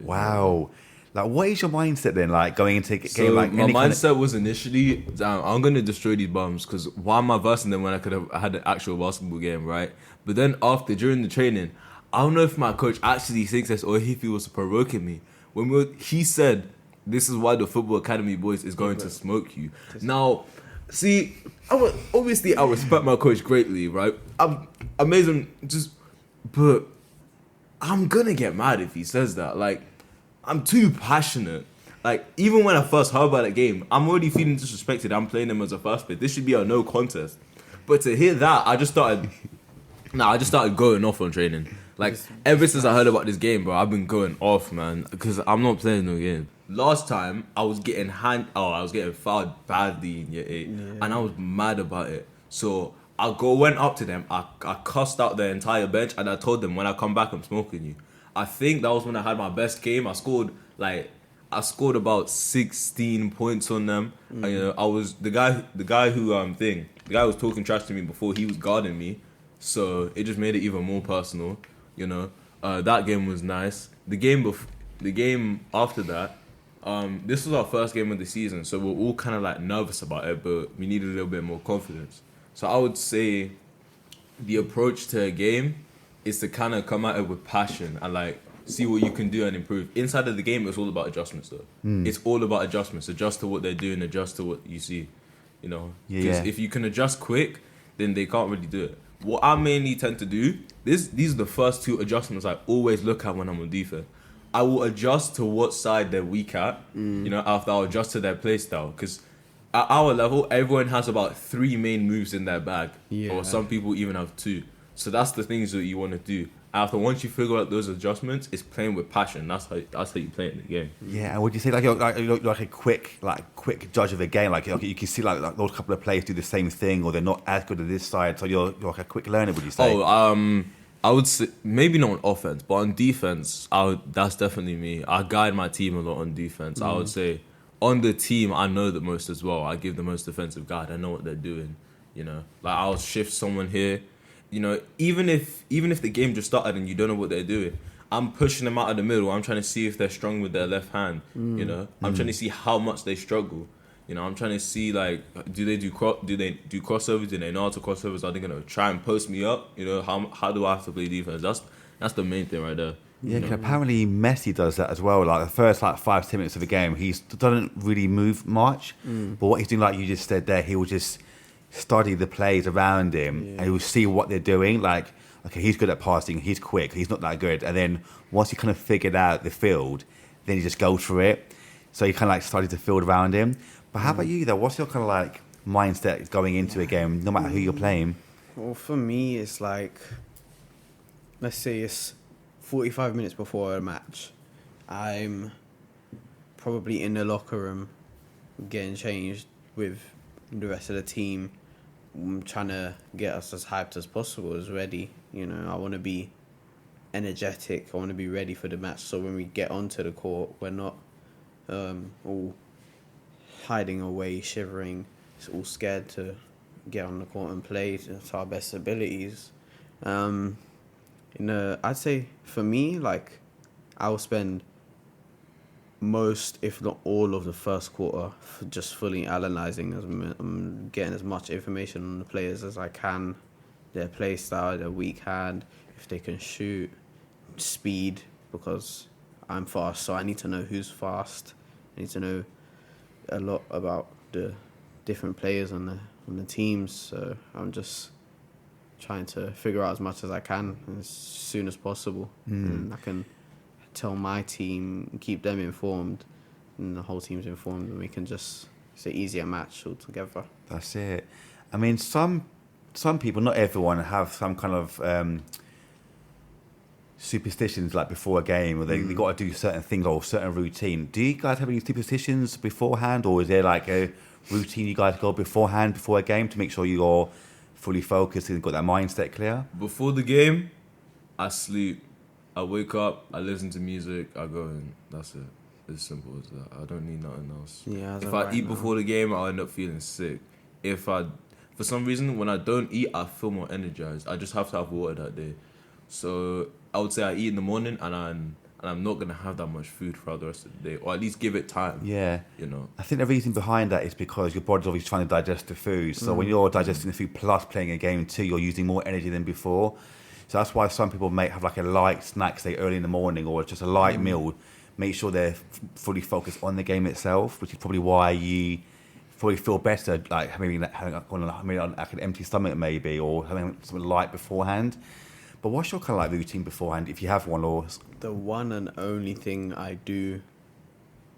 Wow. Like, what is your mindset then? Like, going into a game like my mindset was initially, damn, I'm gonna destroy these bums. Because why am I versing them when I could have had an actual basketball game, right? But then during the training, I don't know if my coach actually thinks this or if he was provoking me. He said, "This is why the football academy boys is going to smoke you." Now, see, obviously I respect my coach greatly, right? I'm amazing, but I'm gonna get mad if he says that. Like, I'm too passionate. Like, even when I first heard about the game, I'm already feeling disrespected. I'm playing them as a first pick. This should be a no contest. But to hear that, I just started going off on training. Like, ever since I heard about this game, bro, I've been going off, man, because I'm not playing no game. Last time, I was getting fouled badly in year 8, and I was mad about it. So I went up to them, I cussed out the entire bench, and I told them, when I come back, I'm smoking you. I think that was when I had my best game. I scored about 16 points on them. And, you know, I was the guy who was talking trash to me before. He was guarding me, so it just made it even more personal. You know, that game was nice. The game after that, this was our first game of the season, so we're all kind of like nervous about it, but we needed a little bit more confidence. So I would say the approach to a game is to kind of come at it with passion and like see what you can do and improve. Inside of the game, it's all about adjustments though. It's all about adjustments. Adjust to what they're doing, adjust to what you see, you know. Because if you can adjust quick, then they can't really do it. what I mainly tend to do, these are the first two adjustments I always look at when I'm on defense. I will adjust to what side they're weak at, after I'll adjust to their play style. Because at our level, everyone has about 3 main moves in their bag. Yeah. Or some people even have 2. So that's the things that you want to do. After once you figure out those adjustments, it's playing with passion. That's how you play in the game. Yeah, and would you say you're like a quick judge of the game? Like you can see like those couple of players do the same thing, or they're not as good at this side. So you're like a quick learner. Would you say? I would say maybe not on offense, but on defense, that's definitely me. I guide my team a lot on defense. I would say on the team, I know the most as well. I give the most defensive guide. I know what they're doing. Like I'll shift someone here. Even if the game just started and you don't know what they're doing, I'm pushing them out of the middle. I'm trying to see if they're strong with their left hand. I'm trying to see how much they struggle. I'm trying to see like, do they do crossovers? Do they know how to crossovers? Are they gonna try and post me up? How do I have to play defense? That's the main thing right there. Yeah, 'cause apparently Messi does that as well. Like the first 5-10 minutes of the game, he doesn't really move much. But what he's doing, like you just said there, he will just study the plays around him and he will see what they're doing. Like, okay, he's good at passing, he's quick, he's not that good. And then once he kind of figured out the field, then he just goes for it. So he kind of like studied the field around him. But how about you though? What's your kind of like mindset going into a game, no matter who you're playing? Well, for me, it's like, let's say it's 45 minutes before a match. I'm probably in the locker room getting changed with the rest of the team. I'm trying to get us as hyped as possible, as ready. I want to be energetic. I want to be ready for the match. So when we get onto the court, we're not all hiding away, shivering, all scared to get on the court and play to our best abilities. I'd say for me, like, I'll spend most, if not all, of the first quarter just fully analysing, getting as much information on the players as I can, their play style, their weak hand, if they can shoot, speed, because I'm fast, so I need to know who's fast. I need to know a lot about the different players on the teams, so I'm just trying to figure out as much as I can as soon as possible, and I can tell my team, keep them informed, and the whole team's informed, and we can it's an easier match altogether. That's it. I mean, some people, not everyone, have some kind of superstitions like before a game, or they got to do certain things or certain routine. Do you guys have any superstitions beforehand, or is there like a routine you guys go beforehand before a game to make sure you're fully focused and got that mindset clear? Before the game, I sleep. I wake up, I listen to music, I go in. That's it. It's simple as that. I don't need nothing else. Yeah. If I eat before the game, I'll end up feeling sick. For some reason, when I don't eat, I feel more energized. I just have to have water that day. So I would say I eat in the morning, and I'm not gonna have that much food throughout the rest of the day, or at least give it time. Yeah. I think the reason behind that is because your body's always trying to digest the food. So when you're digesting the food plus playing a game too, you're using more energy than before. So that's why some people may have like a light snack, say early in the morning, or just a light meal. Make sure they're fully focused on the game itself, which is probably why you probably feel better, like having on like an empty stomach maybe, or having something light beforehand. But what's your kind of like routine beforehand, if you have one? Or the one and only thing I do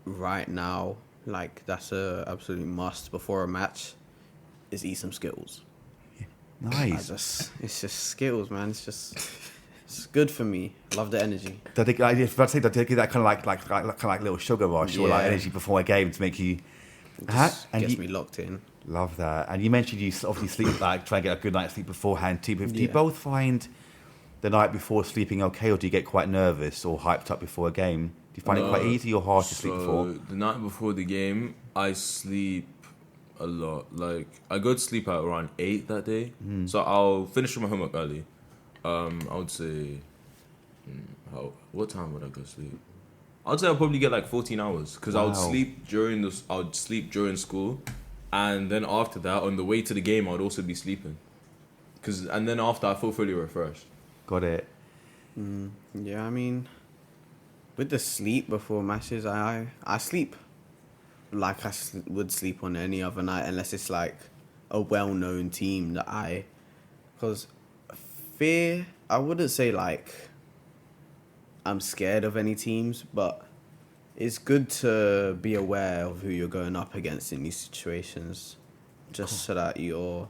right now, like that's a absolute must before a match, is eat some Skittles. Nice. It's just Skittles, man. It's good for me. I love the energy. Did they give that kind of like little sugar rush or like energy before a game to make you? Gets me locked in. Love that. And you mentioned you obviously sleep, like try and get a good night's sleep beforehand too. But do you both find the night before sleeping okay, or do you get quite nervous or hyped up before a game? Do you find it quite easy or hard to sleep before? The night before the game, I sleep a lot. Like I go to sleep at around 8 that day, so I'll finish my homework early. I would say, what time would I go to sleep? I'd say I'll probably get like 14 hours because I would sleep during school, and then after that, on the way to the game, I would also be sleeping. And then after, I feel fully refreshed. Got it. Yeah, I mean, with the sleep before matches, I sleep like I would sleep on any other night, unless it's like a well-known team that because fear, I wouldn't say like I'm scared of any teams, but it's good to be aware of who you're going up against in these situations, just so that you're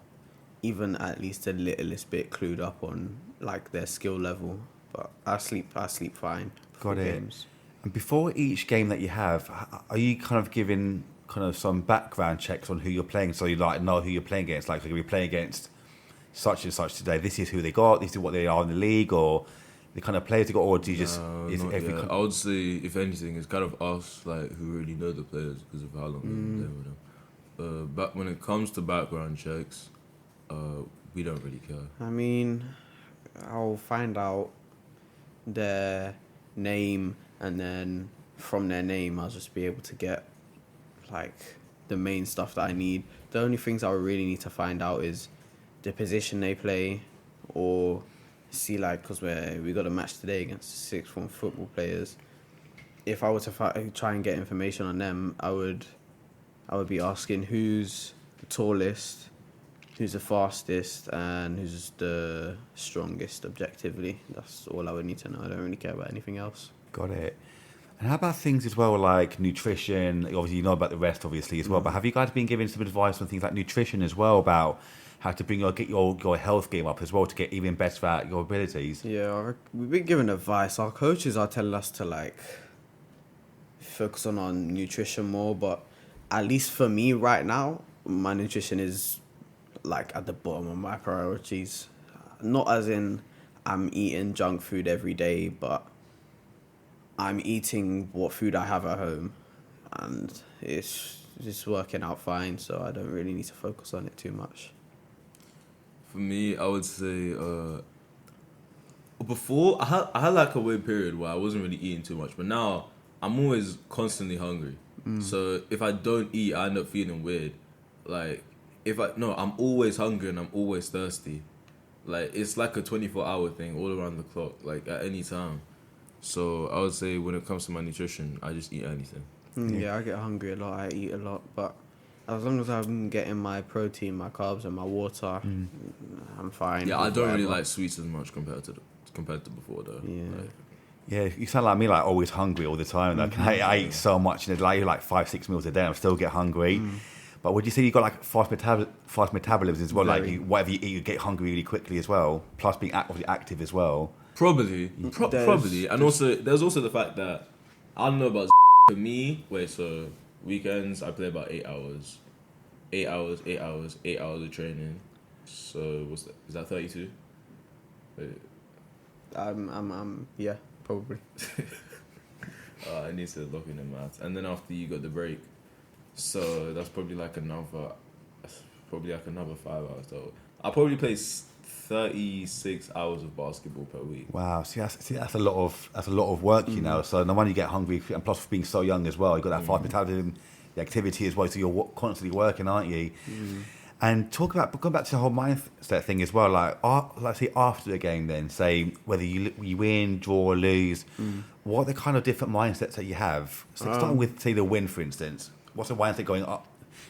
even at least a littlest bit clued up on like their skill level. But I sleep fine. Got it. Games. And before each game that you have, are you kind of giving kind of some background checks on who you're playing, so you like know who you're playing against? Like, you're playing against such and such today. This is who they got. This is what they are in the league, or the kind of players they got, or do you just? I would say, if anything, it's kind of us like who really know the players because of how long we've been playing with them. But when it comes to background checks, we don't really care. I mean, I'll find out their name, and then from their name, I'll just be able to get like the main stuff that I need. The only things I would really need to find out is the position they play, or see like, because we got a match today against sixth form football players. If I were to try and get information on them, I would be asking who's the tallest, who's the fastest, and who's the strongest objectively. That's all I would need to know. I don't really care about anything else. Got it. And how about things as well, like nutrition? Obviously, you know about the rest, obviously, as well. But have you guys been given some advice on things like nutrition as well, about how to get your health game up as well to get even better at your abilities? Yeah, we've been given advice. Our coaches are telling us to like focus on nutrition more, but at least for me right now, my nutrition is like at the bottom of my priorities. Not as in I'm eating junk food every day, but I'm eating what food I have at home, and it's just working out fine, so I don't really need to focus on it too much. For me, I would say before I had like a weird period where I wasn't really eating too much, but now I'm always constantly hungry. So if I don't eat, I end up feeling weird. Like I'm always hungry and I'm always thirsty. Like, it's like a 24-hour thing all around the clock, like at any time. So I would say when it comes to my nutrition, I just eat anything. Yeah, I get hungry a lot. I eat a lot, but as long as I'm getting my protein, my carbs, and my water, I'm fine. Yeah, I don't really like sweets as much compared to before though. Yeah. Like, Yeah, you sound like me, like always hungry all the time. Like I eat so much, and like 5-6 meals a day, and I still get hungry. But would you say you got like fast metabolism as well? Very. Like whatever you eat, you get hungry really quickly as well. Plus being obviously active as well. probably, and also there's also the fact that I don't know about for me. So weekends I play about 8 hours, 8 hours of training. So is that 32? Yeah, probably. I need to look in the maths. And then after you got the break, so that's probably like another 5 hours. So I'll probably play 36 hours of basketball per week. Wow, that's a lot of work, you know. So no wonder you get hungry, and plus being so young as well, you got that fast metabolism, the activity as well. So you're constantly working, aren't you? And going back to the whole mindset thing as well. Like, let's say after the game, then say whether you win, draw, or lose, what are the kind of different mindsets that you have? So starting with say the win, for instance. What's the mindset going up?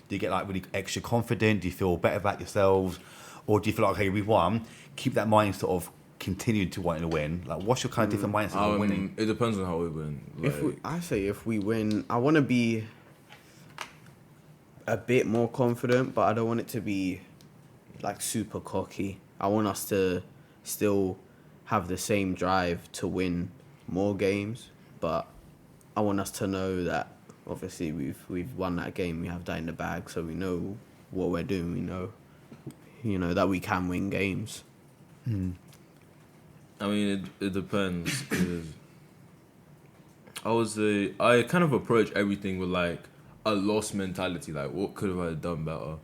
Do you get like really extra confident? Do you feel better about yourselves, or do you feel like, okay, we won, keep that mind sort of continued to wanting to win? Like, what's your kind of different mindset of winning? It depends on how we win. Like, if we win, I want to be a bit more confident, but I don't want it to be like super cocky. I want us to still have the same drive to win more games, but I want us to know that obviously we've won that game, we have that in the bag, so we know what we're doing, we know that we can win games. I mean, it depends. 'Cause I would say I kind of approach everything with like a loss mentality. Like, what could have I done better?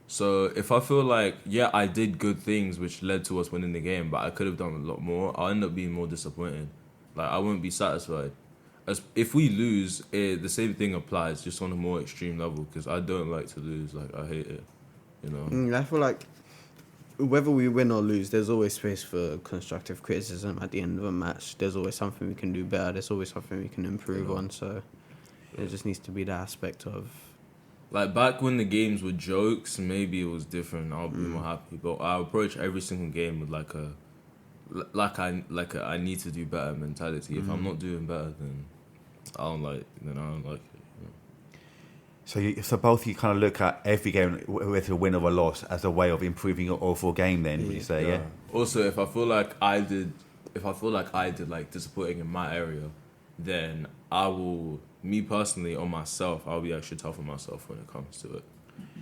So if I feel like, yeah, I did good things which led to us winning the game, but I could have done a lot more, I'll end up being more disappointed. Like, I won't be satisfied. As if we lose, the same thing applies, just on a more extreme level, because I don't like to lose. Like, I hate it, you know. I feel like whether we win or lose, there's always space for constructive criticism at the end of a match. There's always something we can do better. There's always something we can improve on. So it just needs to be that aspect of... Like, back when the games were jokes, maybe it was different. I'll be more happy. But I approach every single game with like a I need to do better mentality. If I'm not doing better, then I don't like it. So both of you kind of look at every game, whether a win or a loss, as a way of improving your overall game. Then would you say, yeah? Also, if I feel like I did like disappointing in my area, then I will, me personally, on myself, I'll be extra tough on myself when it comes to it.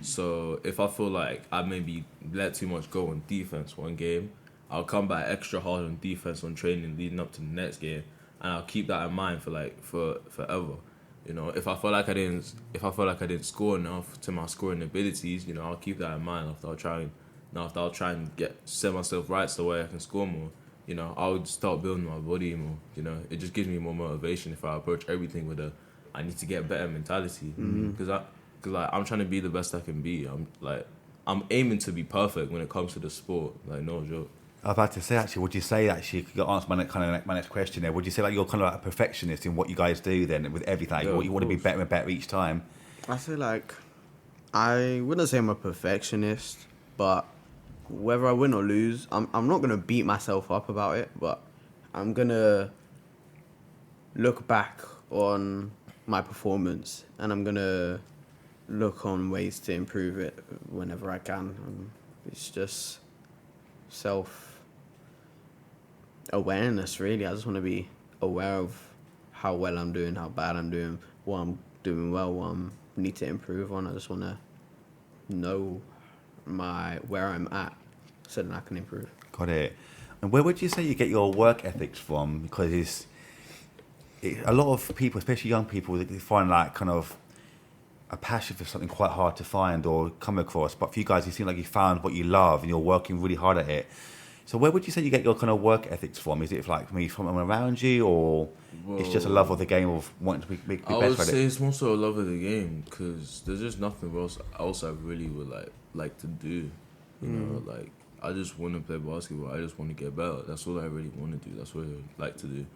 So if I feel like I maybe let too much go on defense one game, I'll come back extra hard on defense on training leading up to the next game, and I'll keep that in mind for forever. You know, if I feel like I didn't score enough to my scoring abilities, you know, I'll keep that in mind. After I'll try and set myself right so way I can score more. You know, I would start building my body more. You know, it just gives me more motivation if I approach everything with I need to get better mentality. Because I'm trying to be the best I can be. I'm aiming to be perfect when it comes to the sport. Like, no joke. I was about to say, actually, would you say, actually, you answer my next question there, would you say like you're kind of like a perfectionist in what you guys do then with everything? Like, you want to be better and better each time? I feel like I wouldn't say I'm a perfectionist, but whether I win or lose, I'm not going to beat myself up about it, but I'm going to look back on my performance and I'm going to look on ways to improve it whenever I can. It's just self-awareness, really. I just want to be aware of how well I'm doing, how bad I'm doing, what I'm doing well, what I need to improve on. I just want to know where I'm at so that I can improve. Got it. And where would you say you get your work ethics from? Because a lot of people, especially young people, they find like kind of a passion for something quite hard to find or come across. But for you guys, you seem like you found what you love and you're working really hard at it. So where would you say you get your kind of work ethics from? Is it like maybe from around you, or it's just a love of the game of wanting to be better at it? I would say it's more so a love of the game because there's just nothing else I really would like to do. You know, like I just want to play basketball. I just want to get better. That's all I really want to do. That's what I like to do.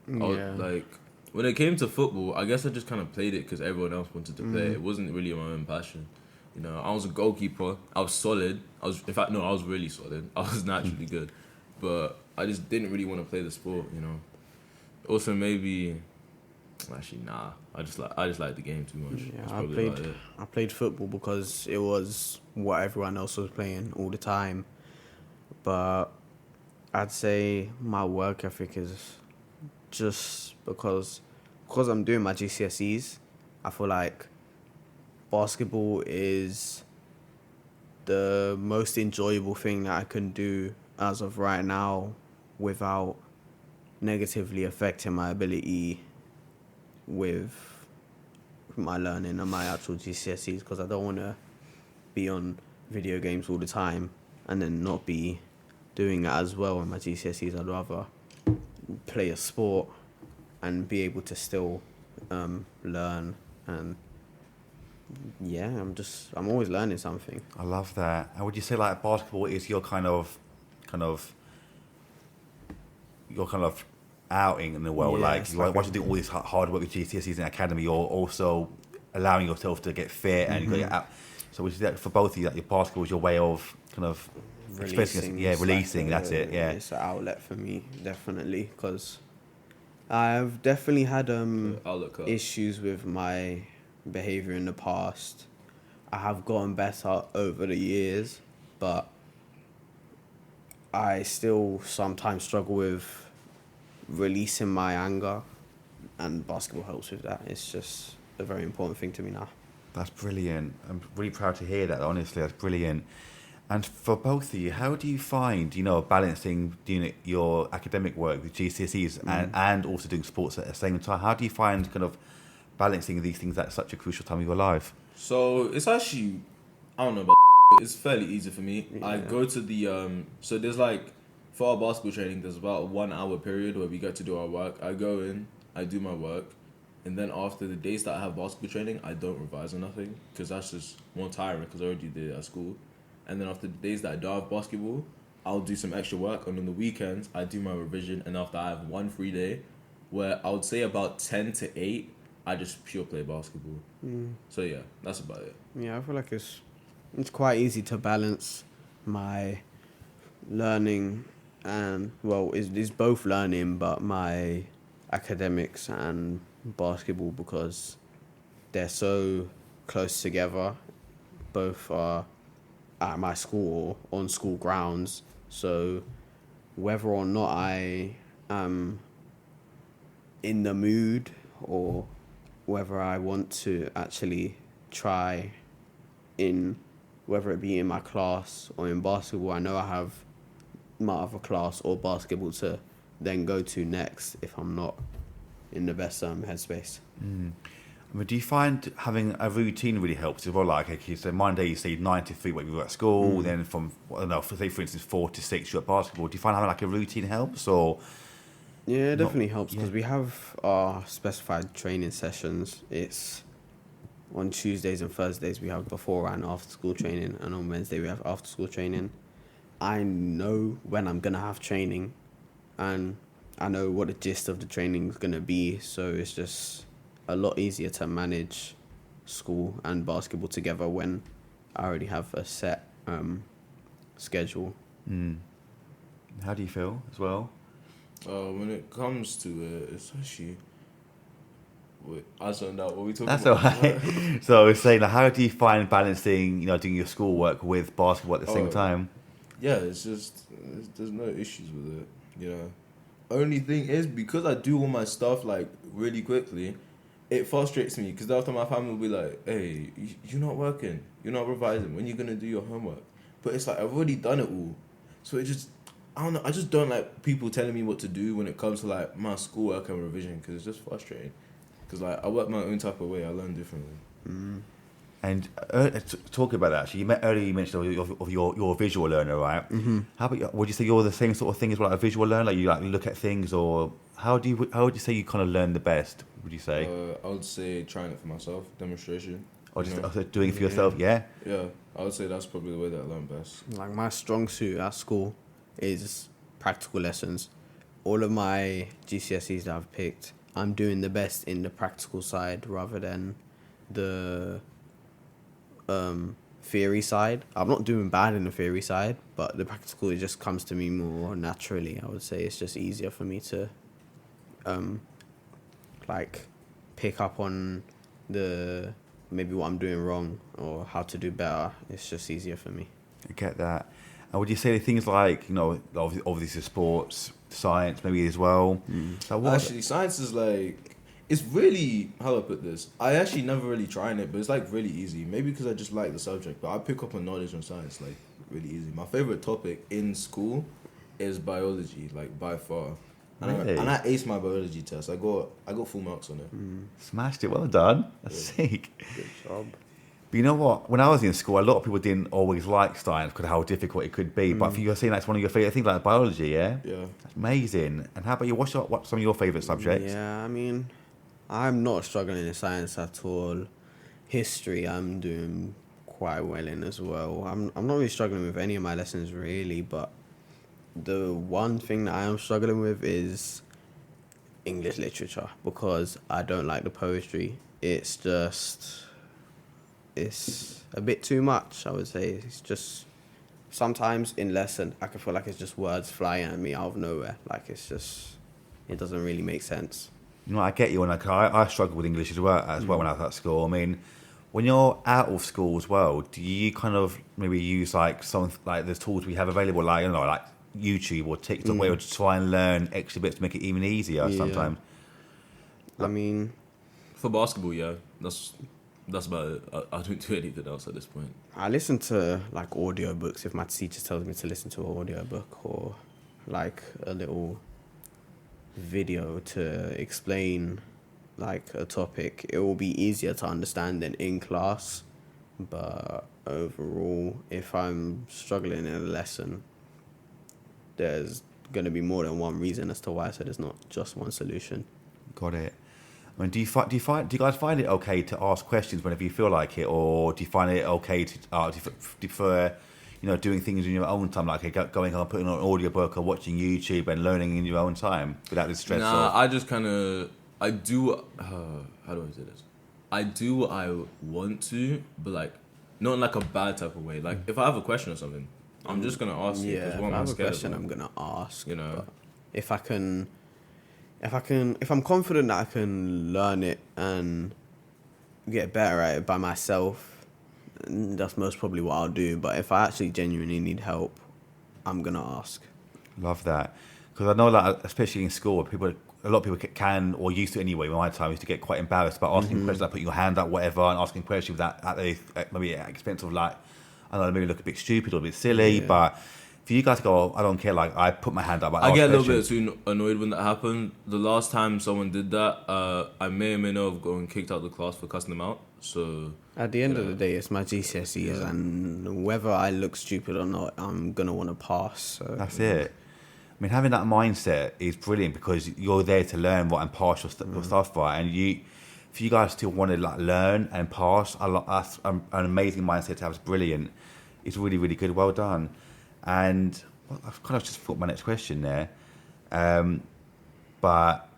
Like when it came to football, I guess I just kind of played it because everyone else wanted to play. It wasn't really my own passion. You know, I was a goalkeeper. I was solid. I was really solid. I was naturally good, but I just didn't really want to play the sport. You know. Also, maybe, actually, nah. I just like the game too much. Yeah, I played football because it was what everyone else was playing all the time. But I'd say my work ethic is just because I'm doing my GCSEs. I feel like basketball is the most enjoyable thing that I can do as of right now without negatively affecting my ability with my learning and my actual GCSEs, because I don't want to be on video games all the time and then not be doing it as well in my GCSEs. I'd rather play a sport and be able to still learn. And yeah, I'm always learning something. I love that. And would you say like basketball is your kind of outing in the world? Yeah, like once you do all this hard work with GCSEs and academy, you're also allowing yourself to get fit and get out. So would you say that for both of you, that your basketball is your way of kind of expressing, releasing. That's it. Yeah, it's an outlet for me, definitely, because I've definitely had issues with my behavior in the past. I have gotten better over the years, but I still sometimes struggle with releasing my anger, and basketball helps with that. It's just a very important thing to me now. That's brilliant. I'm really proud to hear that, honestly. That's brilliant. And for both of you, how do you find, balancing doing your academic work with GCSEs and also doing sports at the same time? How do you find kind of balancing these things at such a crucial time of your life? So it's actually, I don't know about it's fairly easy for me. Yeah. I go to the, so there's like, for our basketball training, there's about a 1 hour period where we get to do our work. I go in, I do my work, and then after the days that I have basketball training, I don't revise or nothing, because that's just more tiring, because I already did it at school. And then after the days that I don't have basketball, I'll do some extra work, and on the weekends, I do my revision, and after I have 1 free day, where I would say about 10 to 8, I just pure play basketball. So yeah, that's about it. Yeah, I feel like it's quite easy to balance my learning and well, it's both learning, but my academics and basketball, because they're so close together. Both are at my school or on school grounds, so whether or not I am in the mood or whether I want to actually try in, whether it be in my class or in basketball, I know I have my other class or basketball to then go to next if I'm not in the best headspace. I mean, do you find having a routine really helps as well? Like, okay, so Monday you say 9 to 3 when you're at school, then from, I don't know, say for instance 4 to 6 you're at basketball. Do you find having like a routine helps, or? Yeah, it definitely helps, because we have our specified training sessions. It's on Tuesdays and Thursdays we have before and after school training, and on Wednesday we have after school training. I know when I'm gonna have training, and I know what the gist of the training is gonna be, so it's just a lot easier to manage school and basketball together when I already have a set schedule. How do you feel as well? When it comes to it, especially... Wait, I zoned out. What are we talking That's about? alright. So I was saying, like, how do you find balancing, doing your schoolwork with basketball at the same time? Yeah, it's just... there's no issues with it, Only thing is, because I do all my stuff, like, really quickly, it frustrates me, because after my family will be like, hey, you're not working, you're not revising, when you going to do your homework? But it's like, I've already done it all. So it just... I don't know, I just don't like people telling me what to do when it comes to, like, my schoolwork and revision, because it's just frustrating. Because, like, I work my own type of way, I learn differently. And talking about that, actually, earlier you mentioned of your visual learner, right? How about would you say you're the same sort of thing as well, like a visual learner? Like, you like look at things, or how would you say you kind of learn the best? Would you say? I would say trying it for myself, demonstration. Or just doing it for yourself? Yeah. Yeah, I would say that's probably the way that I learn best. Like, my strong suit at school is practical lessons. All of my GCSEs that I've picked, I'm doing the best in the practical side rather than the theory side. I'm not doing bad in the theory side, but the practical, it just comes to me more naturally. I would say it's just easier for me to like pick up on the maybe what I'm doing wrong or how to do better. It's just easier for me. I get that. And would you say things like, obviously sports, science maybe as well? Like Actually, science is like, it's really, how do I put this? I actually never really tried it, but it's like really easy. Maybe because I just like the subject, but I pick up on knowledge on science like really easy. My favorite topic in school is biology, like by far. And, Really? I aced my biology test. I got full marks on it. Smashed it. Well done. That's sick. Good job. But you know what? When I was in school, a lot of people didn't always like science because of how difficult it could be. But if you're saying that's one of your favourite things, like biology, yeah? Yeah. That's amazing. And how about you? What's some of your favourite subjects? Yeah, I mean, I'm not struggling in science at all. History, I'm doing quite well in as well. I'm not really struggling with any of my lessons really, but the one thing that I am struggling with is English literature, because I don't like the poetry. It's a bit too much, I would say. It's just, sometimes in lesson, I can feel like it's just words flying at me out of nowhere. Like, it doesn't really make sense. I get you. And I struggled with English as well when I was at school. I mean, when you're out of school as well, do you kind of maybe use like some like the tools we have available, like like YouTube or TikTok, where you try and learn extra bits to make it even easier sometimes? I mean, For basketball, yeah, that's about it. I don't do anything else at this point. I listen to like audiobooks if my teacher tells me to listen to an audiobook, or like a little video to explain like a topic. It will be easier to understand than in class, but overall, if I'm struggling in a lesson, there's going to be more than one reason as to why, so there's not just one solution. Got it. I mean, do you guys find it okay to ask questions whenever you feel like it, or do you find it okay to defer, doing things in your own time, like going home, putting on an audiobook or watching YouTube and learning in your own time without the stress? I just kind of, I do, how do I say this? I do what I want to, but like, not in like a bad type of way. Like, if I have a question or something, I'm just gonna ask you because Yeah, what if I am I have a scared question, about? I'm gonna ask. You know. But if I'm confident that I can learn it and get better at it by myself, that's most probably what I'll do. But if I actually genuinely need help, I'm gonna ask. Love that. Because I know, like, especially in school, a lot of people can, or used to anyway, in my time, used to get quite embarrassed about asking questions, like putting your hand up, whatever, and asking questions at maybe at expense of, like, I don't know, maybe look a bit stupid or a bit silly. Yeah. But for you guys to go, I don't care, like, I put my hand up, I ask get a little questions. bit too annoyed when that happened. The last time someone did that, I may or may not have gotten kicked out of the class for cussing them out. So At the end of the day, it's my GCSEs, and whether I look stupid or not, I'm gonna want to pass. So. That's it. I mean, having that mindset is brilliant because you're there to learn, right, and pass your stuff, right? And if you guys still want to, like, learn and pass, that's an amazing mindset to have. It's brilliant. It's really, really good. Well done. And I've kind of just thought my next question there. But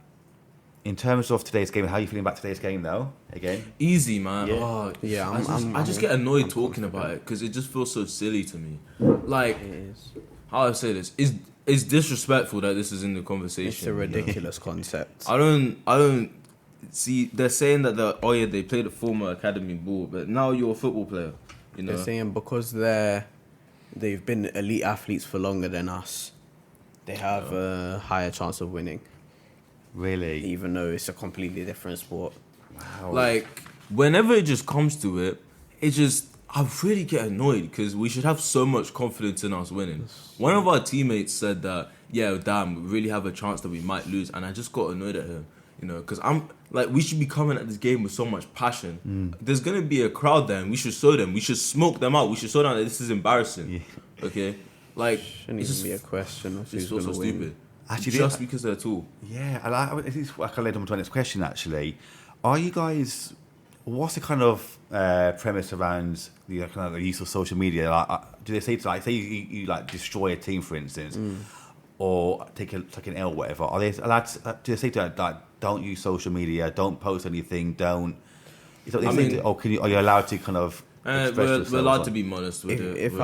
in terms of today's game, how are you feeling about today's game, though? Again, easy, man. Yeah. Oh, Yeah, I just get annoyed talking about it because it just feels so silly to me. Like, It is. how I say this is it's disrespectful that this is in the conversation. It's a ridiculous concept. I don't see. They're saying that they played a former academy ball, but now you're a football player. You know, They're saying because they've been elite athletes for longer than us, they have a higher chance of winning, really. even though it's a completely different sport. Wow. like whenever it just comes to it, I really get annoyed because we should have so much confidence in us winning. One of our teammates said that, yeah, damn, we really have a chance that we might lose, and I just got annoyed at him, you know, because I'm like, we should be coming at this game with so much passion. There's gonna be a crowd there, and we should show them, we should smoke them out, we should show them that this is embarrassing. Yeah. Okay, like Shouldn't it's even be a question of It's who's so going to win. stupid. Actually, Just because they're tall. Yeah, this is I can lead on to my next question. Actually, are you guys? What's the kind of premise around the kind of the use of social media? Like, do they say to, like, say you like destroy a team, for instance, or take an L, whatever? Are they allowed? Do they say to, like, don't use social media, don't post anything, don't? Is that what they say to, or are you allowed to kind of? We're allowed to be modest with it. If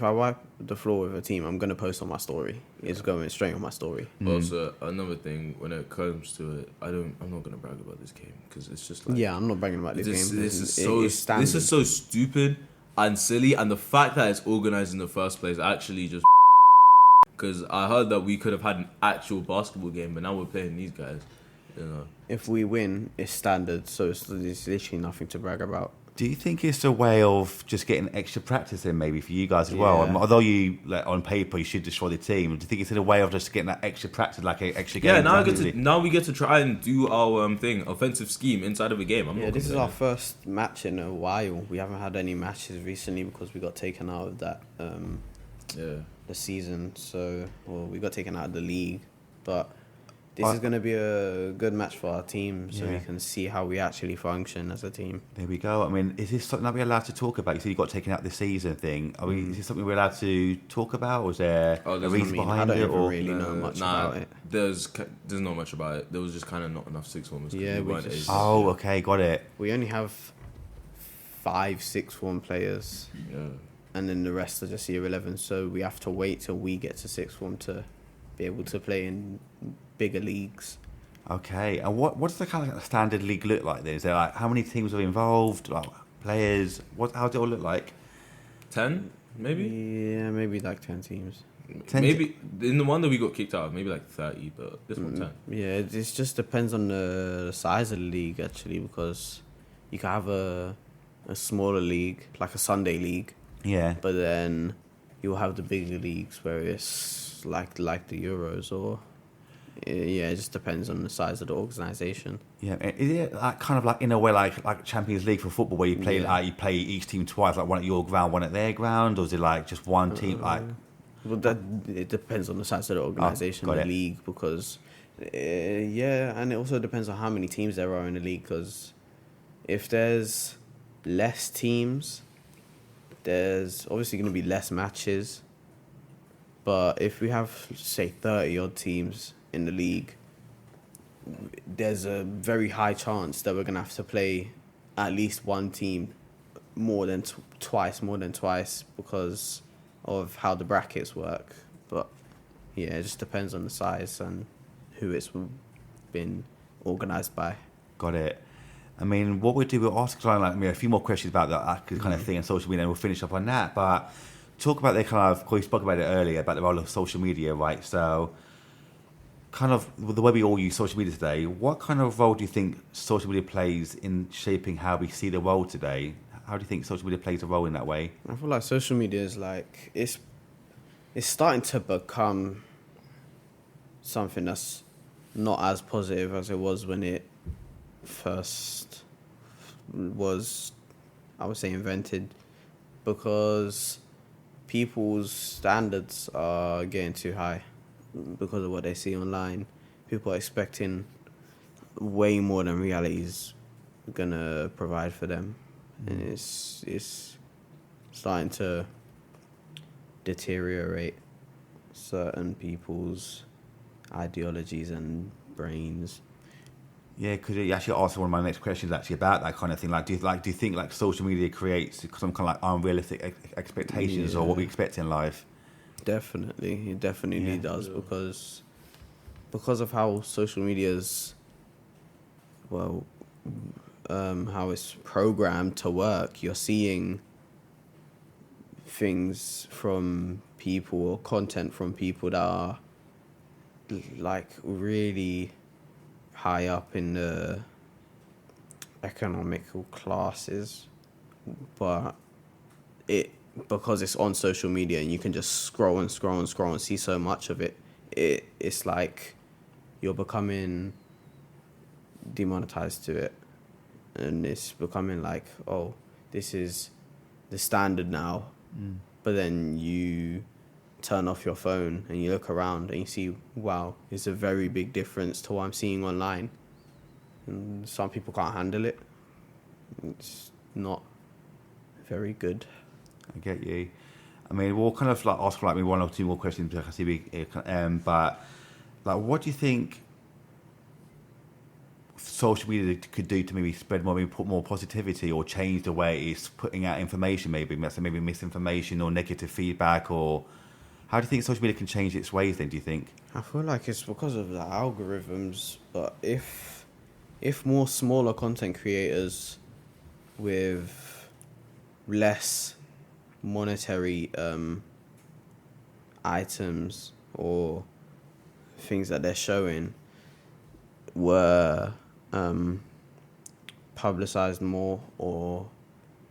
I wipe the floor with a team, I'm gonna post on my story. It's going straight on my story. Also, another thing when it comes to it, I'm not gonna brag about this game because it's just like Yeah, I'm not bragging about this game. This is It's standard. this is so stupid and silly, and the fact that it's organized in the first place actually just because I heard that we could have had an actual basketball game, but now we're playing these guys. You know, If we win, it's standard, so it's literally nothing to brag about. Do you think it's a way of just getting extra practice in, maybe for you guys as well? Yeah. Although you, like, on paper, you should destroy the team. Do you think it's in a way of just getting that extra practice, like an extra game? yeah. Now we get to try and do our offensive scheme inside of a game. I'm Yeah, not this is complaining. our first match in a while. We haven't had any matches recently because we got taken out of that the season. So, well, we got taken out of the league, but this is going to be a good match for our team, so we can see how we actually function as a team. There we go. I mean, is this something that we're allowed to talk about? You said you got taken out this season thing. Are we? Is this something we're allowed to talk about? Or is there a reason behind I don't it? even Or really know much about it. There's not much about it. There was just kind of not enough six formers. Yeah, we weren't just- aces. oh, okay, got it. We only have 5 6th form players, Yeah. and then the rest are just year 11. So we have to wait till we get to 6th form to be able to play in bigger leagues. Okay, and what does the kind of standard league look like? Then is there, like, how many teams are involved? Like, players? How does it all look like? 10, maybe. Yeah, maybe like 10 teams. 10 Maybe in the one that we got kicked out of, maybe like 30, but this one 10. Yeah, it just depends on the size of the league actually, because you can have a smaller league, like a Sunday league, Yeah. but then you'll have the bigger leagues where it's like the Euros or yeah, it just depends on the size of the organisation. Yeah, is it like kind of like in a way like Champions League for football where you play Yeah. you play each team twice, like one at your ground, one at their ground, or is it like just one team? Like, Well, that it depends on the size of the organisation, got the it. league, because yeah, and it also depends on how many teams there are in the league. Because if there's less teams, there's obviously going to be less matches. But if we have, say, 30 odd teams in the league, there's a very high chance that we're going to have to play at least one team more than twice, because of how the brackets work. But yeah, it just depends on the size and who it's been organised by. Got it. I mean, what we'll do, we'll ask a few more questions about that kind of thing and social media, and we'll finish up on that. But talk about the kind of, we spoke about it earlier, about the role of social media, right? So, kind of the way we all use social media today, what kind of role do you think social media plays in shaping how we see the world today? How do you think social media plays a role in that way? I feel like social media is like, it's starting to become something that's not as positive as it was when it first was, I would say, invented, because people's standards are getting too high because of what they see online. People are expecting way more than reality is gonna provide for them, and it's starting to deteriorate certain people's ideologies and brains. Yeah, because you actually asked one of my next questions actually about that kind of thing. Like, do you think like social media creates some kind of like unrealistic expectations or what we expect in life? Definitely, it definitely does, because of how social media's how it's programmed to work. You're seeing things from people or content from people that are like really high up in the economical classes, but because it's on social media and you can just scroll and scroll and scroll and see so much of it, it's like you're becoming demonetized to it, and it's becoming like, oh, this is the standard now. But then you turn off your phone and you look around and you see, wow, it's a very big difference to what I'm seeing online. And some people can't handle it. It's not very good. I get you. I mean, we'll kind of like ask like maybe one or two more questions because I see but like, what do you think social media could do to maybe spread more, maybe put more positivity or change the way it's putting out information, maybe misinformation or negative feedback, or how do you think social media can change its ways then, do you think? I feel like it's because of the algorithms, but if more smaller content creators with less monetary items or things that they're showing were publicized more, or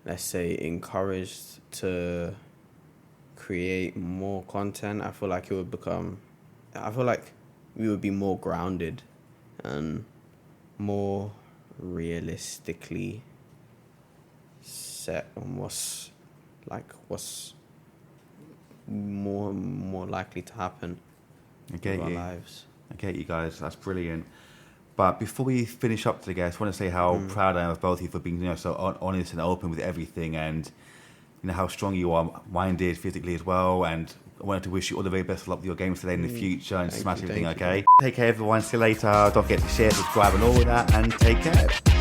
let's say encouraged to create more content, I feel like we would be more grounded and more realistically set on what's more likely to happen in our lives. I get you guys, that's brilliant. But before we finish up today, I just want to say how proud I am of both of you for being so honest and open with everything, and how strong you are minded physically as well. And I wanted to wish you all the very best of luck with your games today in the future and smash everything, okay? Take care everyone, see you later. Don't forget to share, subscribe and all of that, and take care.